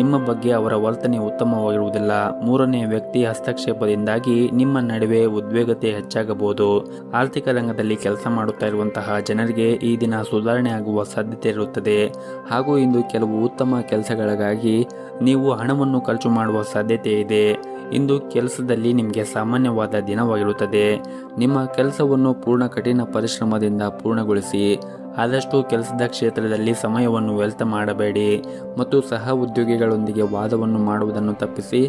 ನಿಮ್ಮ ಬಗ್ಗೆ ಅವರ ವರ್ತನೆ ಉತ್ತಮವಾಗಿರುವುದಿಲ್ಲ. ಮೂರನೇ ವ್ಯಕ್ತಿ ಹಸ್ತಕ್ಷೇಪದಿಂದಾಗಿ ನಿಮ್ಮ ನಡುವೆ ಉದ್ವೇಗತೆ ಹೆಚ್ಚಾಗಬಹುದು. ಆರ್ಥಿಕ ರಂಗದಲ್ಲಿ ಕೆಲಸ ಮಾಡುತ್ತಾ ಇರುವಂತಹ ಜನರಿಗೆ ಈ ದಿನ ಸುಧಾರಣೆ ಆಗುವ ಸಾಧ್ಯತೆ ಇರುತ್ತದೆ. ಹಾಗೂ ಇಂದು ಕೆಲವು ಉತ್ತಮ ಕೆಲಸಗಳಿಗಾಗಿ ನೀವು ಹಣವನ್ನು ಖರ್ಚು ಮಾಡುವ ಸಾಧ್ಯತೆ ಇದೆ. ಇಂದು ಕೆಲಸದಲ್ಲಿ ನಿಮಗೆ ಸಾಮಾನ್ಯವಾದ ದಿನವಾಗಿರುತ್ತದೆ. ನಿಮ್ಮ ಕೆಲಸವನ್ನು ಪೂರ್ಣ ಕಠಿಣ ಪರಿಶ್ರಮದಿಂದ ಪೂರ್ಣಗೊಳಿಸಿ. ಆದಷ್ಟು ಕೆಲಸದ ಕ್ಷೇತ್ರದಲ್ಲಿ ಸಮಯವನ್ನು ವ್ಯರ್ಥ ಮಾಡಬೇಡಿ ಮತ್ತು ಸಹ ಉದ್ಯೋಗಿಗಳೊಂದಿಗೆ ವಾದವನ್ನು ಮಾಡುವುದನ್ನು ತಪ್ಪಿಸಿ.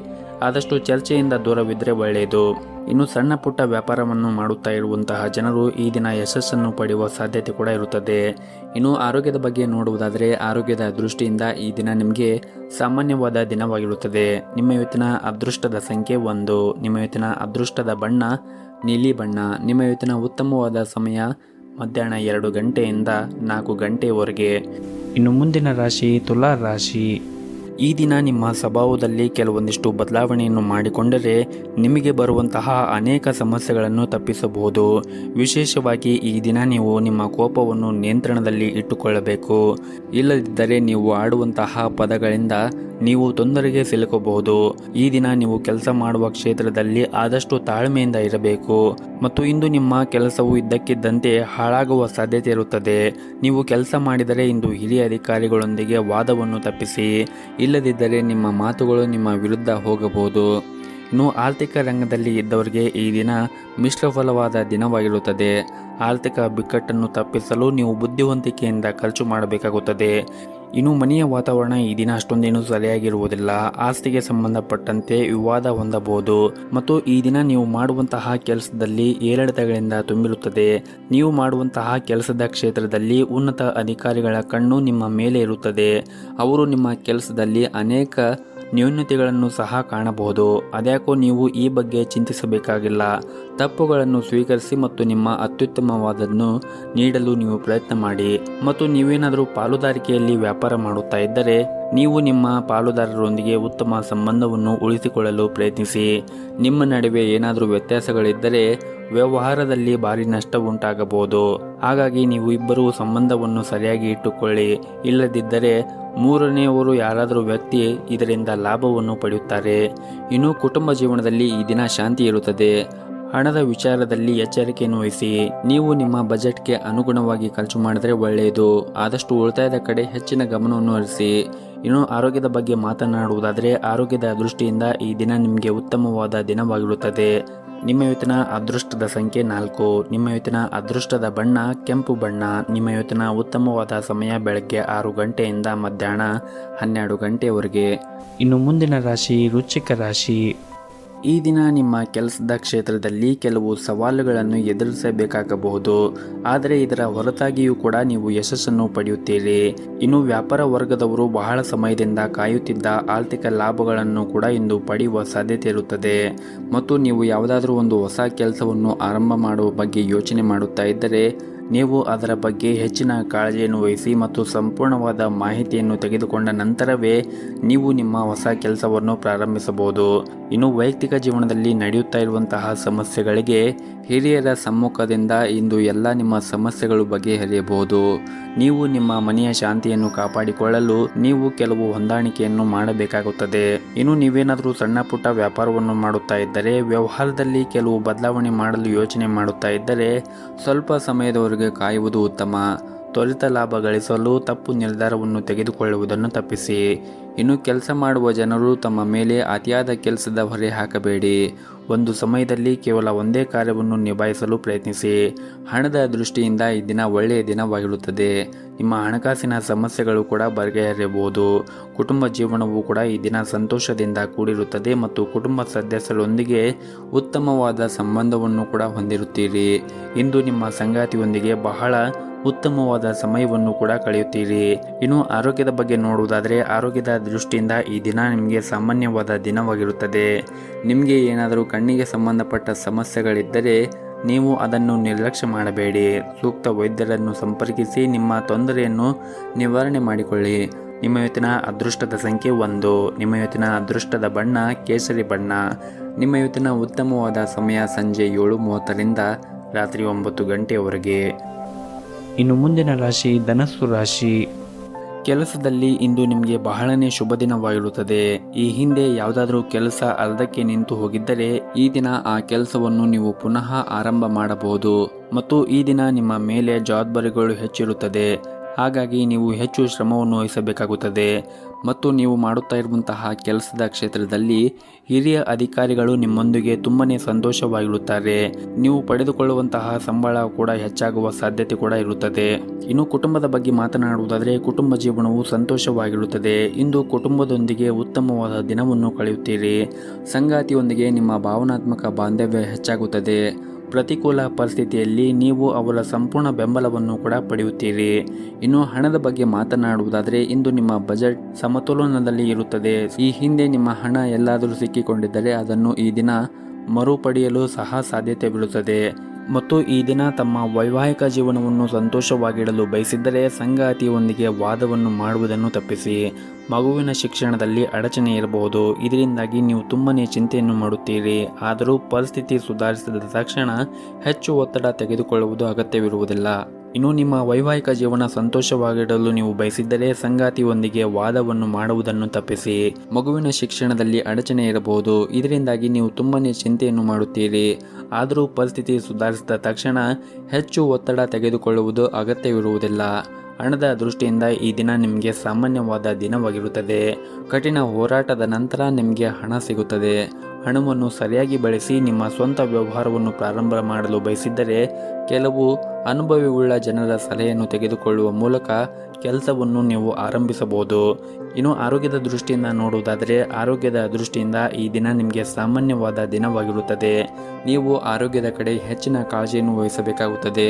ಆದಷ್ಟು ಚರ್ಚೆಯಿಂದ ದೂರವಿದ್ದರೆ ಒಳ್ಳೆಯದು. ಇನ್ನು ಸಣ್ಣ ಪುಟ್ಟ ವ್ಯಾಪಾರವನ್ನು ಮಾಡುತ್ತಾ ಇರುವಂತಹ ಜನರು ಈ ದಿನ ಯಶಸ್ಸನ್ನು ಪಡೆಯುವ ಸಾಧ್ಯತೆ ಕೂಡ ಇರುತ್ತದೆ. ಇನ್ನು ಆರೋಗ್ಯದ ಬಗ್ಗೆ ನೋಡುವುದಾದರೆ ಆರೋಗ್ಯದ ದೃಷ್ಟಿಯಿಂದ ಈ ದಿನ ನಿಮಗೆ ಸಾಮಾನ್ಯವಾದ ದಿನವಾಗಿರುತ್ತದೆ. ನಿಮ್ಮ ಇವತ್ತಿನ ಅದೃಷ್ಟದ ಸಂಖ್ಯೆ 1. ನಿಮ್ಮ ಇವತ್ತಿನ ಅದೃಷ್ಟದ ಬಣ್ಣ ನೀಲಿ ಬಣ್ಣ. ನಿಮ್ಮ ಇವತ್ತಿನ ಉತ್ತಮವಾದ ಸಮಯ ಮಧ್ಯಾಹ್ನ 2 ಗಂಟೆಯಿಂದ 4 ಗಂಟೆಯವರೆಗೆ. ಇನ್ನು ಮುಂದಿನ ರಾಶಿ ತುಲಾ ರಾಶಿ. ಈ ದಿನ ನಿಮ್ಮ ಸ್ವಭಾವದಲ್ಲಿ ಕೆಲವೊಂದಿಷ್ಟು ಬದಲಾವಣೆಯನ್ನು ಮಾಡಿಕೊಂಡರೆ ನಿಮಗೆ ಬರುವಂತಹ ಅನೇಕ ಸಮಸ್ಯೆಗಳನ್ನು ತಪ್ಪಿಸಬಹುದು. ವಿಶೇಷವಾಗಿ ಈ ದಿನ ನೀವು ನಿಮ್ಮ ಕೋಪವನ್ನು ನಿಯಂತ್ರಣದಲ್ಲಿ ಇಟ್ಟುಕೊಳ್ಳಬೇಕು. ಇಲ್ಲದಿದ್ದರೆ ನೀವು ಆಡುವಂತಹ ಪದಗಳಿಂದ ನೀವು ತೊಂದರೆಗೆ ಸಿಲುಕಬಹುದು. ಈ ದಿನ ನೀವು ಕೆಲಸ ಮಾಡುವ ಕ್ಷೇತ್ರದಲ್ಲಿ ಆದಷ್ಟು ತಾಳ್ಮೆಯಿಂದ ಇರಬೇಕು ಮತ್ತು ಇಂದು ನಿಮ್ಮ ಕೆಲಸವು ಇದ್ದಕ್ಕಿದ್ದಂತೆ ಹಾಳಾಗುವ ಸಾಧ್ಯತೆ ಇರುತ್ತದೆ. ನೀವು ಕೆಲಸ ಮಾಡಿದರೆ ಇಂದು ಹಿರಿಯ ಅಧಿಕಾರಿಗಳೊಂದಿಗೆ ವಾದವನ್ನು ತಪ್ಪಿಸಿ. ಇಲ್ಲದಿದ್ದರೆ ನಿಮ್ಮ ಮಾತುಗಳು ನಿಮ್ಮ ವಿರುದ್ಧ ಹೋಗಬಹುದು. ಇನ್ನು ಆರ್ಥಿಕ ರಂಗದಲ್ಲಿ ಇದ್ದವರಿಗೆ ಈ ದಿನ ಮಿಶ್ರಫಲವಾದ ದಿನವಾಗಿರುತ್ತದೆ. ಆರ್ಥಿಕ ಬಿಕ್ಕಟ್ಟನ್ನು ತಪ್ಪಿಸಲು ನೀವು ಬುದ್ಧಿವಂತಿಕೆಯಿಂದ ಖರ್ಚು ಮಾಡಬೇಕಾಗುತ್ತದೆ. ಇನ್ನು ಮನೆಯ ವಾತಾವರಣ ಈ ದಿನ ಅಷ್ಟೊಂದೇನು ಸರಿಯಾಗಿರುವುದಿಲ್ಲ. ಆಸ್ತಿಗೆ ಸಂಬಂಧಪಟ್ಟಂತೆ ವಿವಾದ ಹೊಂದಬಹುದು ಮತ್ತು ಈ ದಿನ ನೀವು ಮಾಡುವಂತಹ ಕೆಲಸದಲ್ಲಿ ಏರಿಳಿತಗಳಿಂದ ತುಂಬಿರುತ್ತದೆ. ನೀವು ಮಾಡುವಂತಹ ಕೆಲಸದ ಕ್ಷೇತ್ರದಲ್ಲಿ ಉನ್ನತ ಅಧಿಕಾರಿಗಳ ಕಣ್ಣು ನಿಮ್ಮ ಮೇಲೆ ಇರುತ್ತದೆ. ಅವರು ನಿಮ್ಮ ಕೆಲಸದಲ್ಲಿ ಅನೇಕ ನ್ಯೂನತೆಗಳನ್ನು ಸಹ ಕಾಣಬಹುದು. ಅದ್ಯಾಕೋ ನೀವು ಈ ಬಗ್ಗೆ ಚಿಂತಿಸಬೇಕಾಗಿಲ್ಲ. ತಪ್ಪುಗಳನ್ನು ಸ್ವೀಕರಿಸಿ ಮತ್ತು ನಿಮ್ಮ ಅತ್ಯುತ್ತಮವಾದನ್ನು ನೀಡಲು ನೀವು ಪ್ರಯತ್ನ ಮಾಡಿ. ಮತ್ತು ನೀವೇನಾದರೂ ಪಾಲುದಾರಿಕೆಯಲ್ಲಿ ವ್ಯಾಪಾರ ಮಾಡುತ್ತಾ ಇದ್ದರೆ ನೀವು ನಿಮ್ಮ ಪಾಲುದಾರರೊಂದಿಗೆ ಉತ್ತಮ ಸಂಬಂಧವನ್ನು ಉಳಿಸಿಕೊಳ್ಳಲು ಪ್ರಯತ್ನಿಸಿ. ನಿಮ್ಮ ನಡುವೆ ಏನಾದರೂ ವ್ಯತ್ಯಾಸಗಳಿದ್ದರೆ ವ್ಯವಹಾರದಲ್ಲಿ ಭಾರಿ ನಷ್ಟ ಉಂಟಾಗಬಹುದು. ಹಾಗಾಗಿ ನೀವು ಇಬ್ಬರು ಸಂಬಂಧವನ್ನು ಸರಿಯಾಗಿ ಇಟ್ಟುಕೊಳ್ಳಿ. ಇಲ್ಲದಿದ್ದರೆ ಮೂರನೆಯವರು ಯಾರಾದರೂ ವ್ಯಕ್ತಿ ಇದರಿಂದ ಲಾಭವನ್ನು ಪಡೆಯುತ್ತಾರೆ. ಇನ್ನು ಕುಟುಂಬ ಜೀವನದಲ್ಲಿ ಈ ದಿನ ಶಾಂತಿ ಇರುತ್ತದೆ. ಹಣದ ವಿಚಾರದಲ್ಲಿ ಎಚ್ಚರಿಕೆಯನ್ನು ವಹಿಸಿ. ನೀವು ನಿಮ್ಮ ಬಜೆಟ್ಗೆ ಅನುಗುಣವಾಗಿ ಖರ್ಚು ಮಾಡಿದರೆ ಒಳ್ಳೆಯದು. ಆದಷ್ಟು ಉಳಿತಾಯದ ಕಡೆ ಹೆಚ್ಚಿನ ಗಮನವನ್ನು ಹರಿಸಿ. ಇನ್ನು ಆರೋಗ್ಯದ ಬಗ್ಗೆ ಮಾತನಾಡುವುದಾದರೆ ಆರೋಗ್ಯದ ದೃಷ್ಟಿಯಿಂದ ಈ ದಿನ ನಿಮಗೆ ಉತ್ತಮವಾದ ದಿನವಾಗಿರುತ್ತದೆ. ನಿಮ್ಮ ಇವತ್ತಿನ ಅದೃಷ್ಟದ ಸಂಖ್ಯೆ 4. ನಿಮ್ಮ ಇವತ್ತಿನ ಅದೃಷ್ಟದ ಬಣ್ಣ ಕೆಂಪು ಬಣ್ಣ. ನಿಮ್ಮ ಇವತ್ತಿನ ಉತ್ತಮವಾದ ಸಮಯ ಬೆಳಗ್ಗೆ 6 ಗಂಟೆಯಿಂದ ಮಧ್ಯಾಹ್ನ 12 ಗಂಟೆಯವರೆಗೆ. ಇನ್ನು ಮುಂದಿನ ರಾಶಿ ವೃಶ್ಚಿಕ ರಾಶಿ. ಈ ದಿನ ನಿಮ್ಮ ಕೆಲಸದ ಕ್ಷೇತ್ರದಲ್ಲಿ ಕೆಲವು ಸವಾಲುಗಳನ್ನು ಎದುರಿಸಬೇಕಾಗಬಹುದು. ಆದರೆ ಇದರ ಹೊರತಾಗಿಯೂ ಕೂಡ ನೀವು ಯಶಸ್ಸನ್ನು ಪಡೆಯುತ್ತೀರಿ. ಇನ್ನು ವ್ಯಾಪಾರ ವರ್ಗದವರು ಬಹಳ ಸಮಯದಿಂದ ಕಾಯುತ್ತಿದ್ದ ಆರ್ಥಿಕ ಲಾಭಗಳನ್ನು ಕೂಡ ಇಂದು ಪಡೆಯುವ ಸಾಧ್ಯತೆ ಇರುತ್ತದೆ. ಮತ್ತು ನೀವು ಯಾವುದಾದ್ರೂ ಒಂದು ಹೊಸ ಕೆಲಸವನ್ನು ಆರಂಭ ಮಾಡುವ ಬಗ್ಗೆ ಯೋಚನೆ ಮಾಡುತ್ತಾ ಇದ್ದರೆ ನೀವು ಅದರ ಬಗ್ಗೆ ಹೆಚ್ಚಿನ ಕಾಳಜಿಯನ್ನು ವಹಿಸಿ ಮತ್ತು ಸಂಪೂರ್ಣವಾದ ಮಾಹಿತಿಯನ್ನು ತೆಗೆದುಕೊಂಡ ನಂತರವೇ ನೀವು ನಿಮ್ಮ ಹೊಸ ಕೆಲಸವನ್ನು ಪ್ರಾರಂಭಿಸಬಹುದು. ಇನ್ನು ವೈಯಕ್ತಿಕ ಜೀವನದಲ್ಲಿ ನಡೆಯುತ್ತಾ ಇರುವಂತಹ ಸಮಸ್ಯೆಗಳಿಗೆ ಹಿರಿಯರ ಸಮ್ಮುಖದಿಂದ ಇಂದು ಎಲ್ಲ ನಿಮ್ಮ ಸಮಸ್ಯೆಗಳು ಬಗೆಹರಿಯಬಹುದು. ನೀವು ನಿಮ್ಮ ಮನೆಯ ಶಾಂತಿಯನ್ನು ಕಾಪಾಡಿಕೊಳ್ಳಲು ನೀವು ಕೆಲವು ಹೊಂದಾಣಿಕೆಯನ್ನು ಮಾಡಬೇಕಾಗುತ್ತದೆ. ಇನ್ನು ನೀವೇನಾದರೂ ಸಣ್ಣ ಪುಟ್ಟ ವ್ಯಾಪಾರವನ್ನು ಮಾಡುತ್ತಾ ಇದ್ದರೆ ವ್ಯವಹಾರದಲ್ಲಿ ಕೆಲವು ಬದಲಾವಣೆ ಮಾಡಲು ಯೋಚನೆ ಮಾಡುತ್ತಾ ಇದ್ದರೆ ಸ್ವಲ್ಪ ಸಮಯದವರೆಗೆ ಕಾಯುವುದು ಉತ್ತಮ. ತ್ವರಿತ ಲಾಭ ಗಳಿಸಲು ತಪ್ಪು ನಿರ್ಧಾರವನ್ನು ತೆಗೆದುಕೊಳ್ಳುವುದನ್ನು ತಪ್ಪಿಸಿ. ಇನ್ನು ಕೆಲಸ ಮಾಡುವ ಜನರು ತಮ್ಮ ಮೇಲೆ ಅತಿಯಾದ ಕೆಲಸದ ಹೊರೆ ಹಾಕಬೇಡಿ. ಒಂದು ಸಮಯದಲ್ಲಿ ಕೇವಲ ಒಂದೇ ಕಾರ್ಯವನ್ನು ನಿಭಾಯಿಸಲು ಪ್ರಯತ್ನಿಸಿ. ಹಣದ ದೃಷ್ಟಿಯಿಂದ ಈ ದಿನ ಒಳ್ಳೆಯ ದಿನವಾಗಿರುತ್ತದೆ. ನಿಮ್ಮ ಹಣಕಾಸಿನ ಸಮಸ್ಯೆಗಳು ಕೂಡ ಬಗೆಹರಿಯಬಹುದು. ಕುಟುಂಬ ಜೀವನವು ಕೂಡ ಈ ದಿನ ಸಂತೋಷದಿಂದ ಕೂಡಿರುತ್ತದೆ ಮತ್ತು ಕುಟುಂಬ ಸದಸ್ಯರೊಂದಿಗೆ ಉತ್ತಮವಾದ ಸಂಬಂಧವನ್ನು ಕೂಡ ಹೊಂದಿರುತ್ತೀರಿ. ಇಂದು ನಿಮ್ಮ ಸಂಗಾತಿಯೊಂದಿಗೆ ಬಹಳ ಉತ್ತಮವಾದ ಸಮಯವನ್ನು ಕೂಡ ಕಳೆಯುತ್ತೀರಿ. ಇನ್ನು ಆರೋಗ್ಯದ ಬಗ್ಗೆ ನೋಡುವುದಾದರೆ ಆರೋಗ್ಯದ ದೃಷ್ಟಿಯಿಂದ ಈ ದಿನ ನಿಮಗೆ ಸಾಮಾನ್ಯವಾದ ದಿನವಾಗಿರುತ್ತದೆ. ನಿಮಗೆ ಏನಾದರೂ ಕಣ್ಣಿಗೆ ಸಂಬಂಧಪಟ್ಟ ಸಮಸ್ಯೆಗಳಿದ್ದರೆ ನೀವು ಅದನ್ನು ನಿರ್ಲಕ್ಷ್ಯ ಮಾಡಬೇಡಿ. ಸೂಕ್ತ ವೈದ್ಯರನ್ನು ಸಂಪರ್ಕಿಸಿ ನಿಮ್ಮ ತೊಂದರೆಯನ್ನು ನಿವಾರಣೆ ಮಾಡಿಕೊಳ್ಳಿ. ನಿಮ್ಮ ಇವತ್ತಿನ ಅದೃಷ್ಟದ ಸಂಖ್ಯೆ 1. ನಿಮ್ಮ ಇವತ್ತಿನ ಅದೃಷ್ಟದ ಬಣ್ಣ ಕೇಸರಿ ಬಣ್ಣ. ನಿಮ್ಮ ಇವತ್ತಿನ ಉತ್ತಮವಾದ ಸಮಯ ಸಂಜೆ 7:30ರಿಂದ ರಾತ್ರಿ 9 ಗಂಟೆಯವರೆಗೆ. ಇನ್ನು ಮುಂದಿನ ರಾಶಿ ಧನಸ್ಸು ರಾಶಿ. ಕೆಲಸದಲ್ಲಿ ಇಂದು ನಿಮಗೆ ಬಹಳನೇ ಶುಭ ದಿನವಾಗಿರುತ್ತದೆ. ಈ ಹಿಂದೆ ಯಾವುದಾದ್ರೂ ಕೆಲಸ ಅರ್ಧಕ್ಕೆ ನಿಂತು ಹೋಗಿದ್ದರೆ ಈ ದಿನ ಆ ಕೆಲಸವನ್ನು ನೀವು ಪುನಃ ಆರಂಭ ಮಾಡಬಹುದು. ಮತ್ತು ಈ ದಿನ ನಿಮ್ಮ ಮೇಲೆ ಜವಾಬ್ದಾರಿಗಳು ಹೆಚ್ಚಿರುತ್ತದೆ. ಹಾಗಾಗಿ ನೀವು ಹೆಚ್ಚು ಶ್ರಮವನ್ನು ವಹಿಸಬೇಕಾಗುತ್ತದೆ. ಮತ್ತು ನೀವು ಮಾಡುತ್ತಾ ಇರುವಂತಹ ಕೆಲಸದ ಕ್ಷೇತ್ರದಲ್ಲಿ ಹಿರಿಯ ಅಧಿಕಾರಿಗಳು ನಿಮ್ಮೊಂದಿಗೆ ತುಂಬನೇ ಸಂತೋಷವಾಗಿರುತ್ತಾರೆ. ನೀವು ಪಡೆದುಕೊಳ್ಳುವಂತಹ ಸಂಬಳ ಕೂಡ ಹೆಚ್ಚಾಗುವ ಸಾಧ್ಯತೆ ಕೂಡ ಇರುತ್ತದೆ. ಇನ್ನು ಕುಟುಂಬದ ಬಗ್ಗೆ ಮಾತನಾಡುವುದಾದರೆ ಕುಟುಂಬ ಜೀವನವು ಸಂತೋಷವಾಗಿರುತ್ತದೆ. ಇಂದು ಕುಟುಂಬದೊಂದಿಗೆ ಉತ್ತಮವಾದ ದಿನವನ್ನು ಕಳೆಯುತ್ತೀರಿ. ಸಂಗಾತಿಯೊಂದಿಗೆ ನಿಮ್ಮ ಭಾವನಾತ್ಮಕ ಬಾಂಧವ್ಯ ಹೆಚ್ಚಾಗುತ್ತದೆ. ಪ್ರತಿಕೂಲ ಪರಿಸ್ಥಿತಿಯಲ್ಲಿ ನೀವು ಅವರ ಸಂಪೂರ್ಣ ಬೆಂಬಲವನ್ನು ಕೂಡ ಪಡೆಯುತ್ತೀರಿ. ಇನ್ನು ಹಣದ ಬಗ್ಗೆ ಮಾತನಾಡುವುದಾದರೆ ಇಂದು ನಿಮ್ಮ ಬಜೆಟ್ ಸಮತೋಲನದಲ್ಲಿ ಇರುತ್ತದೆ. ಈ ಹಿಂದೆ ನಿಮ್ಮ ಹಣ ಎಲ್ಲಾದರೂ ಸಿಕ್ಕಿಕೊಂಡಿದ್ದರೆ ಅದನ್ನು ಈ ದಿನ ಮರುಪಡೆಯಲು ಸಹ ಸಾಧ್ಯತೆವಿರುತ್ತದೆ. ಮತ್ತು ಈ ದಿನ ತಮ್ಮ ವೈವಾಹಿಕ ಜೀವನವನ್ನು ಸಂತೋಷವಾಗಿಡಲು ಬಯಸಿದ್ದರೆ ಸಂಗಾತಿಯೊಂದಿಗೆ ವಾದವನ್ನು ಮಾಡುವುದನ್ನು ತಪ್ಪಿಸಿ. ಮಗುವಿನ ಶಿಕ್ಷಣದಲ್ಲಿ ಅಡಚಣೆ ಇರಬಹುದು. ಇದರಿಂದಾಗಿ ನೀವು ತುಂಬನೇ ಚಿಂತೆಯನ್ನು ಮಾಡುತ್ತೀರಿ. ಆದರೂ ಪರಿಸ್ಥಿತಿ ಸುಧಾರಿಸಿದ ತಕ್ಷಣ ಹೆಚ್ಚು ಒತ್ತಡ ತೆಗೆದುಕೊಳ್ಳುವುದು ಅಗತ್ಯವಿರುವುದಿಲ್ಲ. ಇನ್ನು ನಿಮ್ಮ ವೈವಾಹಿಕ ಜೀವನ ಸಂತೋಷವಾಗಿಡಲು ನೀವು ಬಯಸಿದ್ದರೆ ಸಂಗಾತಿಯೊಂದಿಗೆ ವಾದವನ್ನು ಮಾಡುವುದನ್ನು ತಪ್ಪಿಸಿ. ಮಗುವಿನ ಶಿಕ್ಷಣದಲ್ಲಿ ಅಡಚಣೆ ಇರಬಹುದು. ಇದರಿಂದಾಗಿ ನೀವು ತುಂಬನೇ ಚಿಂತೆಯನ್ನು ಮಾಡುತ್ತೀರಿ. ಆದರೂ ಪರಿಸ್ಥಿತಿ ಸುಧಾರಿಸಿದ ತಕ್ಷಣ ಹೆಚ್ಚು ಒತ್ತಡ ತೆಗೆದುಕೊಳ್ಳುವುದು ಅಗತ್ಯವಿರುವುದಿಲ್ಲ. ಹಣದ ದೃಷ್ಟಿಯಿಂದ ಈ ದಿನ ನಿಮಗೆ ಸಾಮಾನ್ಯವಾದ ದಿನವಾಗಿರುತ್ತದೆ. ಕಠಿಣ ಹೋರಾಟದ ನಂತರ ನಿಮಗೆ ಹಣ ಸಿಗುತ್ತದೆ. ಹಣವನ್ನು ಸರಿಯಾಗಿ ಬಳಸಿ ನಿಮ್ಮ ಸ್ವಂತ ವ್ಯವಹಾರವನ್ನು ಪ್ರಾರಂಭ ಮಾಡಲು ಬಯಸಿದ್ದರೆ ಕೆಲವು ಅನುಭವವುಳ್ಳ ಜನರ ಸಲಹೆಯನ್ನು ತೆಗೆದುಕೊಳ್ಳುವ ಮೂಲಕ ಕೆಲಸವನ್ನು ನೀವು ಆರಂಭಿಸಬಹುದು. ಇನ್ನು ಆರೋಗ್ಯದ ದೃಷ್ಟಿಯಿಂದ ನೋಡುವುದಾದರೆ ಆರೋಗ್ಯದ ದೃಷ್ಟಿಯಿಂದ ಈ ದಿನ ನಿಮಗೆ ಸಾಮಾನ್ಯವಾದ ದಿನವಾಗಿರುತ್ತದೆ. ನೀವು ಆರೋಗ್ಯದ ಕಡೆ ಹೆಚ್ಚಿನ ಕಾಳಜಿಯನ್ನು ವಹಿಸಬೇಕಾಗುತ್ತದೆ.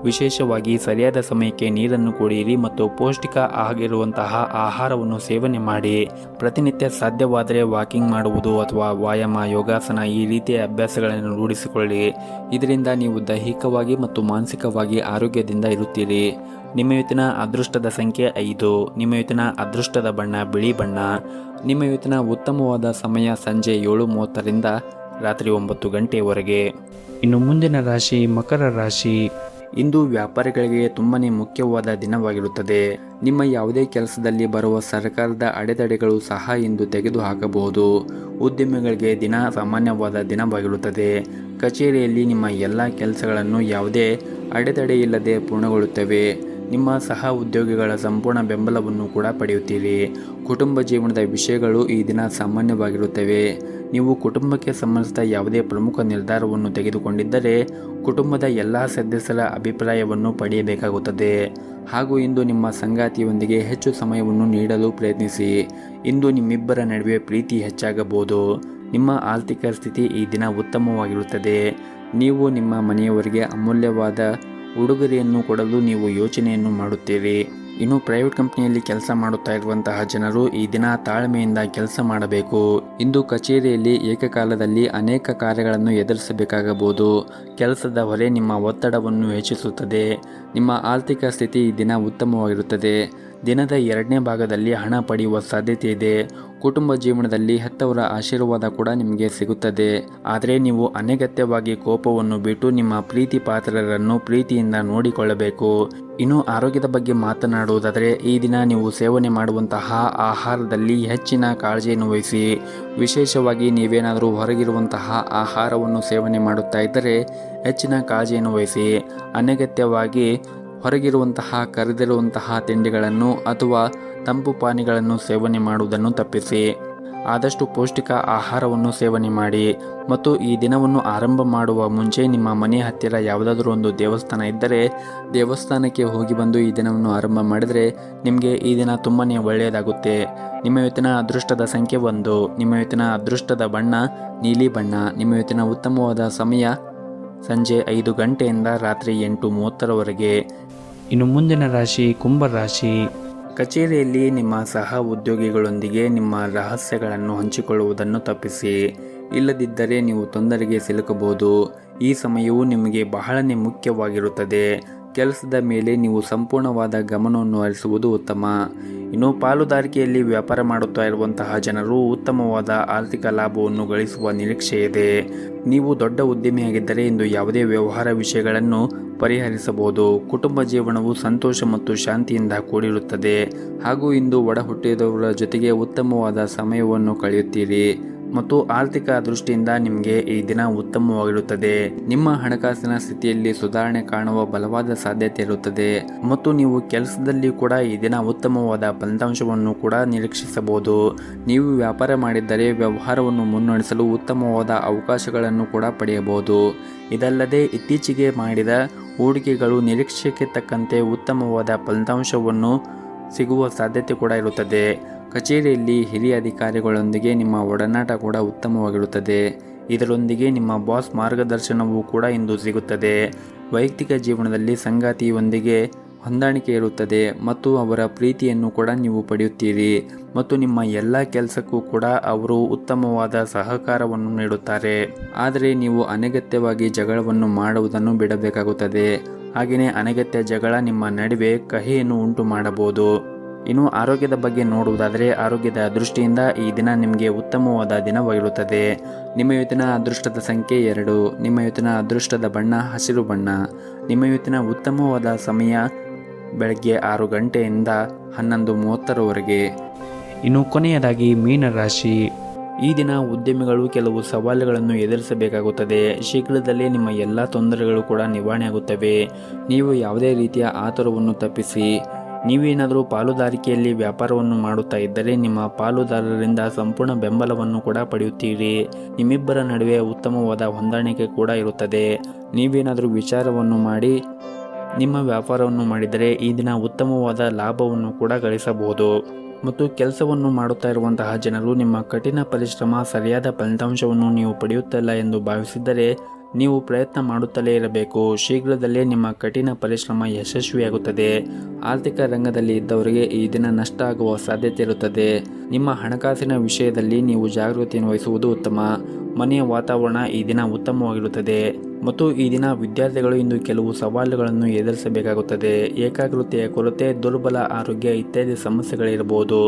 ವಿಶೇಷವಾಗಿ ಸರಿಯಾದ ಸಮಯಕ್ಕೆ ನೀರನ್ನು ಕುಡಿಯಿರಿ ಮತ್ತು ಪೌಷ್ಟಿಕ ಆಗಿರುವಂತಹ ಆಹಾರವನ್ನು ಸೇವನೆ ಮಾಡಿ. ಪ್ರತಿನಿತ್ಯ ಸಾಧ್ಯವಾದರೆ ವಾಕಿಂಗ್ ಮಾಡುವುದು ಅಥವಾ ವ್ಯಾಯಾಮ, ಯೋಗಾಸನ ಈ ರೀತಿಯ ಅಭ್ಯಾಸಗಳನ್ನು ರೂಢಿಸಿಕೊಳ್ಳಿ. ಇದರಿಂದ ನೀವು ದೈಹಿಕವಾಗಿ ಮತ್ತು ಮಾನಸಿಕವಾಗಿ ಆರೋಗ್ಯದಿಂದ ಇರುತ್ತೀರಿ. ನಿಮ್ಮ ಇವತ್ತಿನ ಅದೃಷ್ಟದ ಸಂಖ್ಯೆ 5. ನಿಮ್ಮ ಇವತ್ತಿನ ಅದೃಷ್ಟದ ಬಣ್ಣ ಬಿಳಿ ಬಣ್ಣ. ನಿಮ್ಮ ಇವತ್ತಿನ ಉತ್ತಮವಾದ ಸಮಯ ಸಂಜೆ 7:30ರಿಂದ ರಾತ್ರಿ 9 ಗಂಟೆಯವರೆಗೆ. ಇನ್ನು ಮುಂದಿನ ರಾಶಿ ಮಕರ ರಾಶಿ. ಇಂದು ವ್ಯಾಪಾರಿಗಳಿಗೆ ತುಂಬನೇ ಮುಖ್ಯವಾದ ದಿನವಾಗಿರುತ್ತದೆ. ನಿಮ್ಮ ಯಾವುದೇ ಕೆಲಸದಲ್ಲಿ ಬರುವ ಸರ್ಕಾರದ ಅಡೆತಡೆಗಳು ಸಹ ಇಂದು ತೆಗೆದುಹಾಕಬಹುದು. ಉದ್ಯಮಿಗಳಿಗೆ ದಿನ ಸಾಮಾನ್ಯವಾದ ದಿನವಾಗಿರುತ್ತದೆ. ಕಚೇರಿಯಲ್ಲಿ ನಿಮ್ಮ ಎಲ್ಲ ಕೆಲಸಗಳನ್ನು ಯಾವುದೇ ಅಡೆತಡೆ ಇಲ್ಲದೆ ಪೂರ್ಣಗೊಳ್ಳುತ್ತವೆ. ನಿಮ್ಮ ಸಹ ಉದ್ಯೋಗಿಗಳ ಸಂಪೂರ್ಣ ಬೆಂಬಲವನ್ನು ಕೂಡ ಪಡೆಯುತ್ತೀರಿ. ಕುಟುಂಬ ಜೀವನದ ವಿಷಯಗಳು ಈ ದಿನ ಸಾಮಾನ್ಯವಾಗಿರುತ್ತವೆ. ನೀವು ಕುಟುಂಬಕ್ಕೆ ಸಂಬಂಧಿಸಿದ ಯಾವುದೇ ಪ್ರಮುಖ ನಿರ್ಧಾರವನ್ನು ತೆಗೆದುಕೊಂಡಿದ್ದರೆ ಕುಟುಂಬದ ಎಲ್ಲ ಸದಸ್ಯರ ಅಭಿಪ್ರಾಯವನ್ನು ಪಡೆಯಬೇಕಾಗುತ್ತದೆ. ಹಾಗೂ ಇಂದು ನಿಮ್ಮ ಸಂಗಾತಿಯೊಂದಿಗೆ ಹೆಚ್ಚು ಸಮಯವನ್ನು ನೀಡಲು ಪ್ರಯತ್ನಿಸಿ. ಇಂದು ನಿಮ್ಮಿಬ್ಬರ ನಡುವೆ ಪ್ರೀತಿ ಹೆಚ್ಚಾಗಬಹುದು. ನಿಮ್ಮ ಆರ್ಥಿಕ ಸ್ಥಿತಿ ಈ ದಿನ ಉತ್ತಮವಾಗಿರುತ್ತದೆ. ನೀವು ನಿಮ್ಮ ಮನೆಯವರಿಗೆ ಅಮೂಲ್ಯವಾದ ಉಡುಗೊರೆಯನ್ನು ಕೊಡಲು ನೀವು ಯೋಚನೆಯನ್ನು ಮಾಡುತ್ತೀರಿ. ಇನ್ನು ಪ್ರೈವೇಟ್ ಕಂಪನಿಯಲ್ಲಿ ಕೆಲಸ ಮಾಡುತ್ತಾ ಇರುವಂತಹ ಜನರು ಈ ದಿನ ತಾಳ್ಮೆಯಿಂದ ಕೆಲಸ ಮಾಡಬೇಕು. ಇಂದು ಕಚೇರಿಯಲ್ಲಿ ಏಕಕಾಲದಲ್ಲಿ ಅನೇಕ ಕಾರ್ಯಗಳನ್ನು ಎದುರಿಸಬೇಕಾಗಬಹುದು. ಕೆಲಸದ ಹೊರೆ ನಿಮ್ಮ ಒತ್ತಡವನ್ನು ಹೆಚ್ಚಿಸುತ್ತದೆ. ನಿಮ್ಮ ಆರ್ಥಿಕ ಸ್ಥಿತಿ ಈ ದಿನ ಉತ್ತಮವಾಗಿರುತ್ತದೆ. ದಿನದ 2ನೇ ಭಾಗದಲ್ಲಿ ಹಣ ಪಡೆಯುವ ಸಾಧ್ಯತೆ ಇದೆ. ಕುಟುಂಬ ಜೀವನದಲ್ಲಿ ಹೆತ್ತವರ ಆಶೀರ್ವಾದ ಕೂಡ ನಿಮಗೆ ಸಿಗುತ್ತದೆ. ಆದರೆ ನೀವು ಅನಗತ್ಯವಾಗಿ ಕೋಪವನ್ನು ಬಿಟ್ಟು ನಿಮ್ಮ ಪ್ರೀತಿ ಪಾತ್ರರನ್ನು ಪ್ರೀತಿಯಿಂದ ನೋಡಿಕೊಳ್ಳಬೇಕು. ಇನ್ನು ಆರೋಗ್ಯದ ಬಗ್ಗೆ ಮಾತನಾಡುವುದಾದರೆ ಈ ದಿನ ನೀವು ಸೇವನೆ ಮಾಡುವಂತಹ ಆಹಾರದಲ್ಲಿ ಹೆಚ್ಚಿನ ಕಾಳಜಿಯನ್ನು ವಹಿಸಿ. ವಿಶೇಷವಾಗಿ ನೀವೇನಾದರೂ ಹೊರಗಿರುವಂತಹ ಆಹಾರವನ್ನು ಸೇವನೆ ಮಾಡುತ್ತಾ ಇದ್ದರೆ ಹೆಚ್ಚಿನ ಕಾಳಜಿಯನ್ನು ವಹಿಸಿ. ಅನಗತ್ಯವಾಗಿ ಹೊರಗಿರುವಂತಹ ಕರೆದಿರುವಂತಹ ತಿಂಡಿಗಳನ್ನು ಅಥವಾ ತಂಪು ಪಾನೀಯಗಳನ್ನು ಸೇವನೆ ಮಾಡುವುದನ್ನು ತಪ್ಪಿಸಿ. ಆದಷ್ಟು ಪೌಷ್ಟಿಕ ಆಹಾರವನ್ನು ಸೇವನೆ ಮಾಡಿ. ಮತ್ತು ಈ ದಿನವನ್ನು ಆರಂಭ ಮಾಡುವ ಮುಂಚೆ ನಿಮ್ಮ ಮನೆ ಹತ್ತಿರ ಯಾವುದಾದ್ರೂ ಒಂದು ದೇವಸ್ಥಾನ ಇದ್ದರೆ ದೇವಸ್ಥಾನಕ್ಕೆ ಹೋಗಿ ಬಂದು ಈ ದಿನವನ್ನು ಆರಂಭ ಮಾಡಿದರೆ ನಿಮಗೆ ಈ ದಿನ ತುಂಬಾ ಒಳ್ಳೆಯದಾಗುತ್ತೆ. ನಿಮ್ಮ ಇವತ್ತಿನ ಅದೃಷ್ಟದ ಸಂಖ್ಯೆ 1. ನಿಮ್ಮ ಇವತ್ತಿನ ಅದೃಷ್ಟದ ಬಣ್ಣ ನೀಲಿ ಬಣ್ಣ. ನಿಮ್ಮ ಇವತ್ತಿನ ಉತ್ತಮವಾದ ಸಮಯ ಸಂಜೆ 5 ಗಂಟೆಯಿಂದ ರಾತ್ರಿ 8:30ರವರೆಗೆ. ಇನ್ನು ಮುಂದಿನ ರಾಶಿ ಕುಂಭ ರಾಶಿ. ಕಚೇರಿಯಲ್ಲಿ ನಿಮ್ಮ ಸಹ ಉದ್ಯೋಗಿಗಳೊಂದಿಗೆ ನಿಮ್ಮ ರಹಸ್ಯಗಳನ್ನು ಹಂಚಿಕೊಳ್ಳುವುದನ್ನು ತಪ್ಪಿಸಿ. ಇಲ್ಲದಿದ್ದರೆ ನೀವು ತೊಂದರೆಗೆ ಸಿಲುಕಬಹುದು. ಈ ಸಮಯವು ನಿಮಗೆ ಬಹಳನೇ ಮುಖ್ಯವಾಗಿರುತ್ತದೆ. ಕೆಲಸದ ಮೇಲೆ ನೀವು ಸಂಪೂರ್ಣವಾದ ಗಮನವನ್ನು ಹರಿಸುವುದು ಉತ್ತಮ. ಇನ್ನು ಪಾಲುದಾರಿಕೆಯಲ್ಲಿ ವ್ಯಾಪಾರ ಮಾಡುತ್ತಾ ಇರುವಂತಹ ಜನರು ಉತ್ತಮವಾದ ಆರ್ಥಿಕ ಲಾಭವನ್ನು ಗಳಿಸುವ ನಿರೀಕ್ಷೆ ಇದೆ. ನೀವು ದೊಡ್ಡ ಉದ್ಯಮಿಯಾಗಿದ್ದರೆ ಇಂದು ಯಾವುದೇ ವ್ಯವಹಾರ ವಿಷಯಗಳನ್ನು ಪರಿಹರಿಸಬಹುದು. ಕುಟುಂಬ ಜೀವನವು ಸಂತೋಷ ಮತ್ತು ಶಾಂತಿಯಿಂದ ಕೂಡಿರುತ್ತದೆ. ಹಾಗೂ ಇಂದು ಒಡ ಹುಟ್ಟಿದವರ ಜೊತೆಗೆ ಉತ್ತಮವಾದ ಸಮಯವನ್ನು ಕಳೆಯುತ್ತೀರಿ. ಮತ್ತು ಆರ್ಥಿಕ ದೃಷ್ಟಿಯಿಂದ ನಿಮಗೆ ಈ ದಿನ ಉತ್ತಮವಾಗಿರುತ್ತದೆ. ನಿಮ್ಮ ಹಣಕಾಸಿನ ಸ್ಥಿತಿಯಲ್ಲಿ ಸುಧಾರಣೆ ಕಾಣುವ ಬಲವಾದ ಸಾಧ್ಯತೆ ಇರುತ್ತದೆ. ಮತ್ತು ನೀವು ಕೆಲಸದಲ್ಲಿ ಕೂಡ ಈ ದಿನ ಉತ್ತಮವಾದ ಫಲಿತಾಂಶವನ್ನು ಕೂಡ ನಿರೀಕ್ಷಿಸಬಹುದು. ನೀವು ವ್ಯಾಪಾರ ಮಾಡಿದ್ದರೆ ವ್ಯವಹಾರವನ್ನು ಮುನ್ನಡೆಸಲು ಉತ್ತಮವಾದ ಅವಕಾಶಗಳನ್ನು ಕೂಡ ಪಡೆಯಬಹುದು. ಇದಲ್ಲದೆ ಇತ್ತೀಚೆಗೆ ಮಾಡಿದ ಹೂಡಿಕೆಗಳು ನಿರೀಕ್ಷೆಗೆ ತಕ್ಕಂತೆ ಉತ್ತಮವಾದ ಫಲಿತಾಂಶವನ್ನು ಸಿಗುವ ಸಾಧ್ಯತೆ ಕೂಡ ಇರುತ್ತದೆ. ಕಚೇರಿಯಲ್ಲಿ ಹಿರಿಯ ಅಧಿಕಾರಿಗಳೊಂದಿಗೆ ನಿಮ್ಮ ಒಡನಾಟ ಕೂಡ ಉತ್ತಮವಾಗಿರುತ್ತದೆ. ಇದರೊಂದಿಗೆ ನಿಮ್ಮ ಬಾಸ್ ಮಾರ್ಗದರ್ಶನವೂ ಕೂಡ ಇಂದು ಸಿಗುತ್ತದೆ. ವೈಯಕ್ತಿಕ ಜೀವನದಲ್ಲಿ ಸಂಗಾತಿಯೊಂದಿಗೆ ಹೊಂದಾಣಿಕೆ ಇರುತ್ತದೆ ಮತ್ತು ಅವರ ಪ್ರೀತಿಯನ್ನು ಕೂಡ ನೀವು ಪಡೆಯುತ್ತೀರಿ. ಮತ್ತು ನಿಮ್ಮ ಎಲ್ಲ ಕೆಲಸಕ್ಕೂ ಕೂಡ ಅವರು ಉತ್ತಮವಾದ ಸಹಕಾರವನ್ನು ನೀಡುತ್ತಾರೆ. ಆದರೆ ನೀವು ಅನಗತ್ಯವಾಗಿ ಜಗಳವನ್ನು ಮಾಡುವುದನ್ನು ಬಿಡಬೇಕಾಗುತ್ತದೆ. ಹಾಗೆಯೇ ಅನಗತ್ಯ ಜಗಳ ನಿಮ್ಮ ನಡುವೆ ಕಹಿಯನ್ನು ಉಂಟು ಮಾಡಬಹುದು. ಇನ್ನು ಆರೋಗ್ಯದ ಬಗ್ಗೆ ನೋಡುವುದಾದರೆ ಆರೋಗ್ಯದ ದೃಷ್ಟಿಯಿಂದ ಈ ದಿನ ನಿಮಗೆ ಉತ್ತಮವಾದ ದಿನವಾಗಿರುತ್ತದೆ. ನಿಮ್ಮ ಇವತ್ತಿನ ಅದೃಷ್ಟದ ಸಂಖ್ಯೆ 2. ನಿಮ್ಮ ಇವತ್ತಿನ ಅದೃಷ್ಟದ ಬಣ್ಣ ಹಸಿರು ಬಣ್ಣ. ನಿಮ್ಮ ಇವತ್ತಿನ ಉತ್ತಮವಾದ ಸಮಯ ಬೆಳಗ್ಗೆ 6 ಗಂಟೆಯಿಂದ 11:30ರವರೆಗೆ. ಇನ್ನು ಕೊನೆಯದಾಗಿ ಮೀನ ರಾಶಿ. ಈ ದಿನ ಉದ್ಯಮಿಗಳು ಕೆಲವು ಸವಾಲುಗಳನ್ನು ಎದುರಿಸಬೇಕಾಗುತ್ತದೆ. ಶೀಘ್ರದಲ್ಲೇ ನಿಮ್ಮ ಎಲ್ಲ ತೊಂದರೆಗಳು ಕೂಡ ನಿವಾರಣೆಯಾಗುತ್ತವೆ. ನೀವು ಯಾವುದೇ ರೀತಿಯ ಆತುರವನ್ನು ತಪ್ಪಿಸಿ. ನೀವೇನಾದರೂ ಪಾಲುದಾರಿಕೆಯಲ್ಲಿ ವ್ಯಾಪಾರವನ್ನು ಮಾಡುತ್ತಾ ಇದ್ದರೆ ನಿಮ್ಮ ಪಾಲುದಾರರಿಂದ ಸಂಪೂರ್ಣ ಬೆಂಬಲವನ್ನು ಕೂಡ ಪಡೆಯುತ್ತೀರಿ. ನಿಮ್ಮಿಬ್ಬರ ನಡುವೆ ಉತ್ತಮವಾದ ಹೊಂದಾಣಿಕೆ ಕೂಡ ಇರುತ್ತದೆ. ನೀವೇನಾದರೂ ವಿಚಾರವನ್ನು ಮಾಡಿ ನಿಮ್ಮ ವ್ಯಾಪಾರವನ್ನು ಮಾಡಿದರೆ ಈ ದಿನ ಉತ್ತಮವಾದ ಲಾಭವನ್ನು ಕೂಡ ಗಳಿಸಬಹುದು. ಮತ್ತು ಕೆಲಸವನ್ನು ಮಾಡುತ್ತಾ ಇರುವಂತಹ ಜನರು ನಿಮ್ಮ ಕಠಿಣ ಪರಿಶ್ರಮ ಸರಿಯಾದ ಫಲಿತಾಂಶವನ್ನು ನೀವು ಪಡೆಯುತ್ತಿಲ್ಲ ಎಂದು ಭಾವಿಸಿದ್ದರೆ ನೀವು ಪ್ರಯತ್ನ ಮಾಡುತ್ತಲೇ ಇರಬೇಕು. ಶೀಘ್ರದಲ್ಲೇ ನಿಮ್ಮ ಕಠಿಣ ಪರಿಶ್ರಮ ಯಶಸ್ವಿಯಾಗುತ್ತದೆ. ಆರ್ಥಿಕ ರಂಗದಲ್ಲಿ ಇದ್ದವರಿಗೆ ಈ ದಿನ ನಷ್ಟ ಆಗುವ ಸಾಧ್ಯತೆ ಇರುತ್ತದೆ. ನಿಮ್ಮ ಹಣಕಾಸಿನ ವಿಷಯದಲ್ಲಿ ನೀವು ಜಾಗೃತಿಯನ್ನು ವಹಿಸುವುದು ಉತ್ತಮ. ಮನೆಯ ವಾತಾವರಣ ಈ ದಿನ ಉತ್ತಮವಾಗಿರುತ್ತದೆ ಮತ್ತು ಈ ದಿನ ವಿದ್ಯಾರ್ಥಿಗಳು ಇಂದು ಕೆಲವು ಸವಾಲುಗಳನ್ನು ಎದುರಿಸಬೇಕಾಗುತ್ತದೆ. ಏಕಾಗ್ರತೆಯ ಕೊರತೆ, ದುರ್ಬಲ ಆರೋಗ್ಯ ಇತ್ಯಾದಿ ಸಮಸ್ಯೆಗಳಿರಬಹುದು.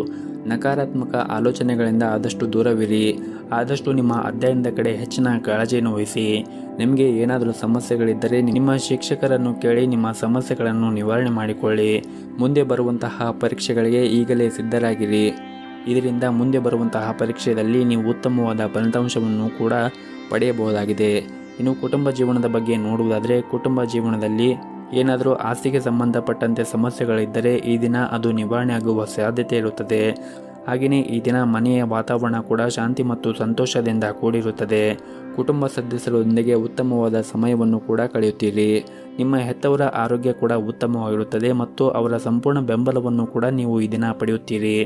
ನಕಾರಾತ್ಮಕ ಆಲೋಚನೆಗಳಿಂದ ಆದಷ್ಟು ದೂರವಿರಿ. ಆದಷ್ಟು ನಿಮ್ಮ ಅಧ್ಯಯನದ ಕಡೆ ಹೆಚ್ಚಿನ ಕಾಳಜಿಯನ್ನು ವಹಿಸಿ. ನಿಮಗೆ ಏನಾದರೂ ಸಮಸ್ಯೆಗಳಿದ್ದರೆ ನಿಮ್ಮ ಶಿಕ್ಷಕರನ್ನು ಕೇಳಿ ನಿಮ್ಮ ಸಮಸ್ಯೆಗಳನ್ನು ನಿವಾರಣೆ ಮಾಡಿಕೊಳ್ಳಿ. ಮುಂದೆ ಬರುವಂತಹ ಪರೀಕ್ಷೆಗಳಿಗೆ ಈಗಲೇ ಸಿದ್ಧರಾಗಿರಿ. ಇದರಿಂದ ಮುಂದೆ ಬರುವಂತಹ ಪರೀಕ್ಷೆಯಲ್ಲಿ ನೀವು ಉತ್ತಮವಾದ ಫಲಿತಾಂಶವನ್ನು ಕೂಡ ಪಡೆಯಬಹುದಾಗಿದೆ. ಇನ್ನು ಕುಟುಂಬ ಜೀವನದ ಬಗ್ಗೆ ನೋಡುವುದಾದರೆ, ಕುಟುಂಬ ಜೀವನದಲ್ಲಿ ಏನಾದರೂ ಆಸ್ತಿಗೆ ಸಂಬಂಧಪಟ್ಟಂತೆ ಸಮಸ್ಯೆಗಳಿದ್ದರೆ ಈ ದಿನ ಅದು ನಿವಾರಣೆ ಆಗುವ ಸಾಧ್ಯತೆ ಇರುತ್ತದೆ. ಹಾಗೆಯೇ ಈ ದಿನ ಮನೆಯ ವಾತಾವರಣ ಕೂಡ ಶಾಂತಿ ಮತ್ತು ಸಂತೋಷದಿಂದ ಕೂಡಿರುತ್ತದೆ. ಕುಟುಂಬ ಸದಸ್ಯರೊಂದಿಗೆ ಉತ್ತಮವಾದ ಸಮಯವನ್ನು ಕೂಡ ಕಳೆಯುತ್ತೀರಿ. ನಿಮ್ಮ ಹೆತ್ತವರ ಆರೋಗ್ಯ ಕೂಡ ಉತ್ತಮವಾಗಿರುತ್ತದೆ ಮತ್ತು ಅವರ ಸಂಪೂರ್ಣ ಬೆಂಬಲವನ್ನು ಕೂಡ ನೀವು ಈ ದಿನ ಪಡೆಯುತ್ತೀರಿ.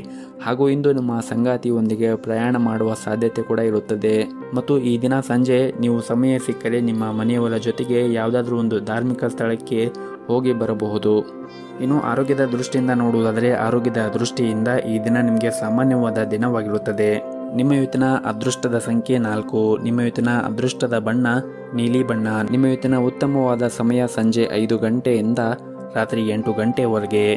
ಹಾಗೂ ಇಂದು ನಿಮ್ಮ ಸಂಗಾತಿಯೊಂದಿಗೆ ಪ್ರಯಾಣ ಮಾಡುವ ಸಾಧ್ಯತೆ ಕೂಡ ಇರುತ್ತದೆ ಮತ್ತು ಈ ದಿನ ಸಂಜೆ ನೀವು ಸಮಯ ಸಿಕ್ಕರೆ ನಿಮ್ಮ ಮನೆಯವರ ಜೊತೆಗೆ ಯಾವುದಾದ್ರೂ ಒಂದು ಧಾರ್ಮಿಕ ಸ್ಥಳಕ್ಕೆ ಹೋಗಿ ಬರಬಹುದು. ಇನ್ನು ಆರೋಗ್ಯದ ದೃಷ್ಟಿಯಿಂದ ನೋಡುವುದಾದರೆ, ಆರೋಗ್ಯದ ದೃಷ್ಟಿಯಿಂದ ಈ ದಿನ ನಿಮಗೆ ಸಾಮಾನ್ಯವಾದ ದಿನವಾಗಿರುತ್ತದೆ. ನಿಮ್ಮ ಇವತ್ತಿನ ಅದೃಷ್ಟದ ಸಂಖ್ಯೆ 4. ನಿಮ್ಮ ಇವತ್ತಿನ ಅದೃಷ್ಟದ ಬಣ್ಣ ನೀಲಿ ಬಣ್ಣ. ನಿಮ್ಮ ಇವತ್ತಿನ ಉತ್ತಮವಾದ ಸಮಯ ಸಂಜೆ 5 ಗಂಟೆಯಿಂದ ರಾತ್ರಿ 8 ಗಂಟೆವರೆಗೆ.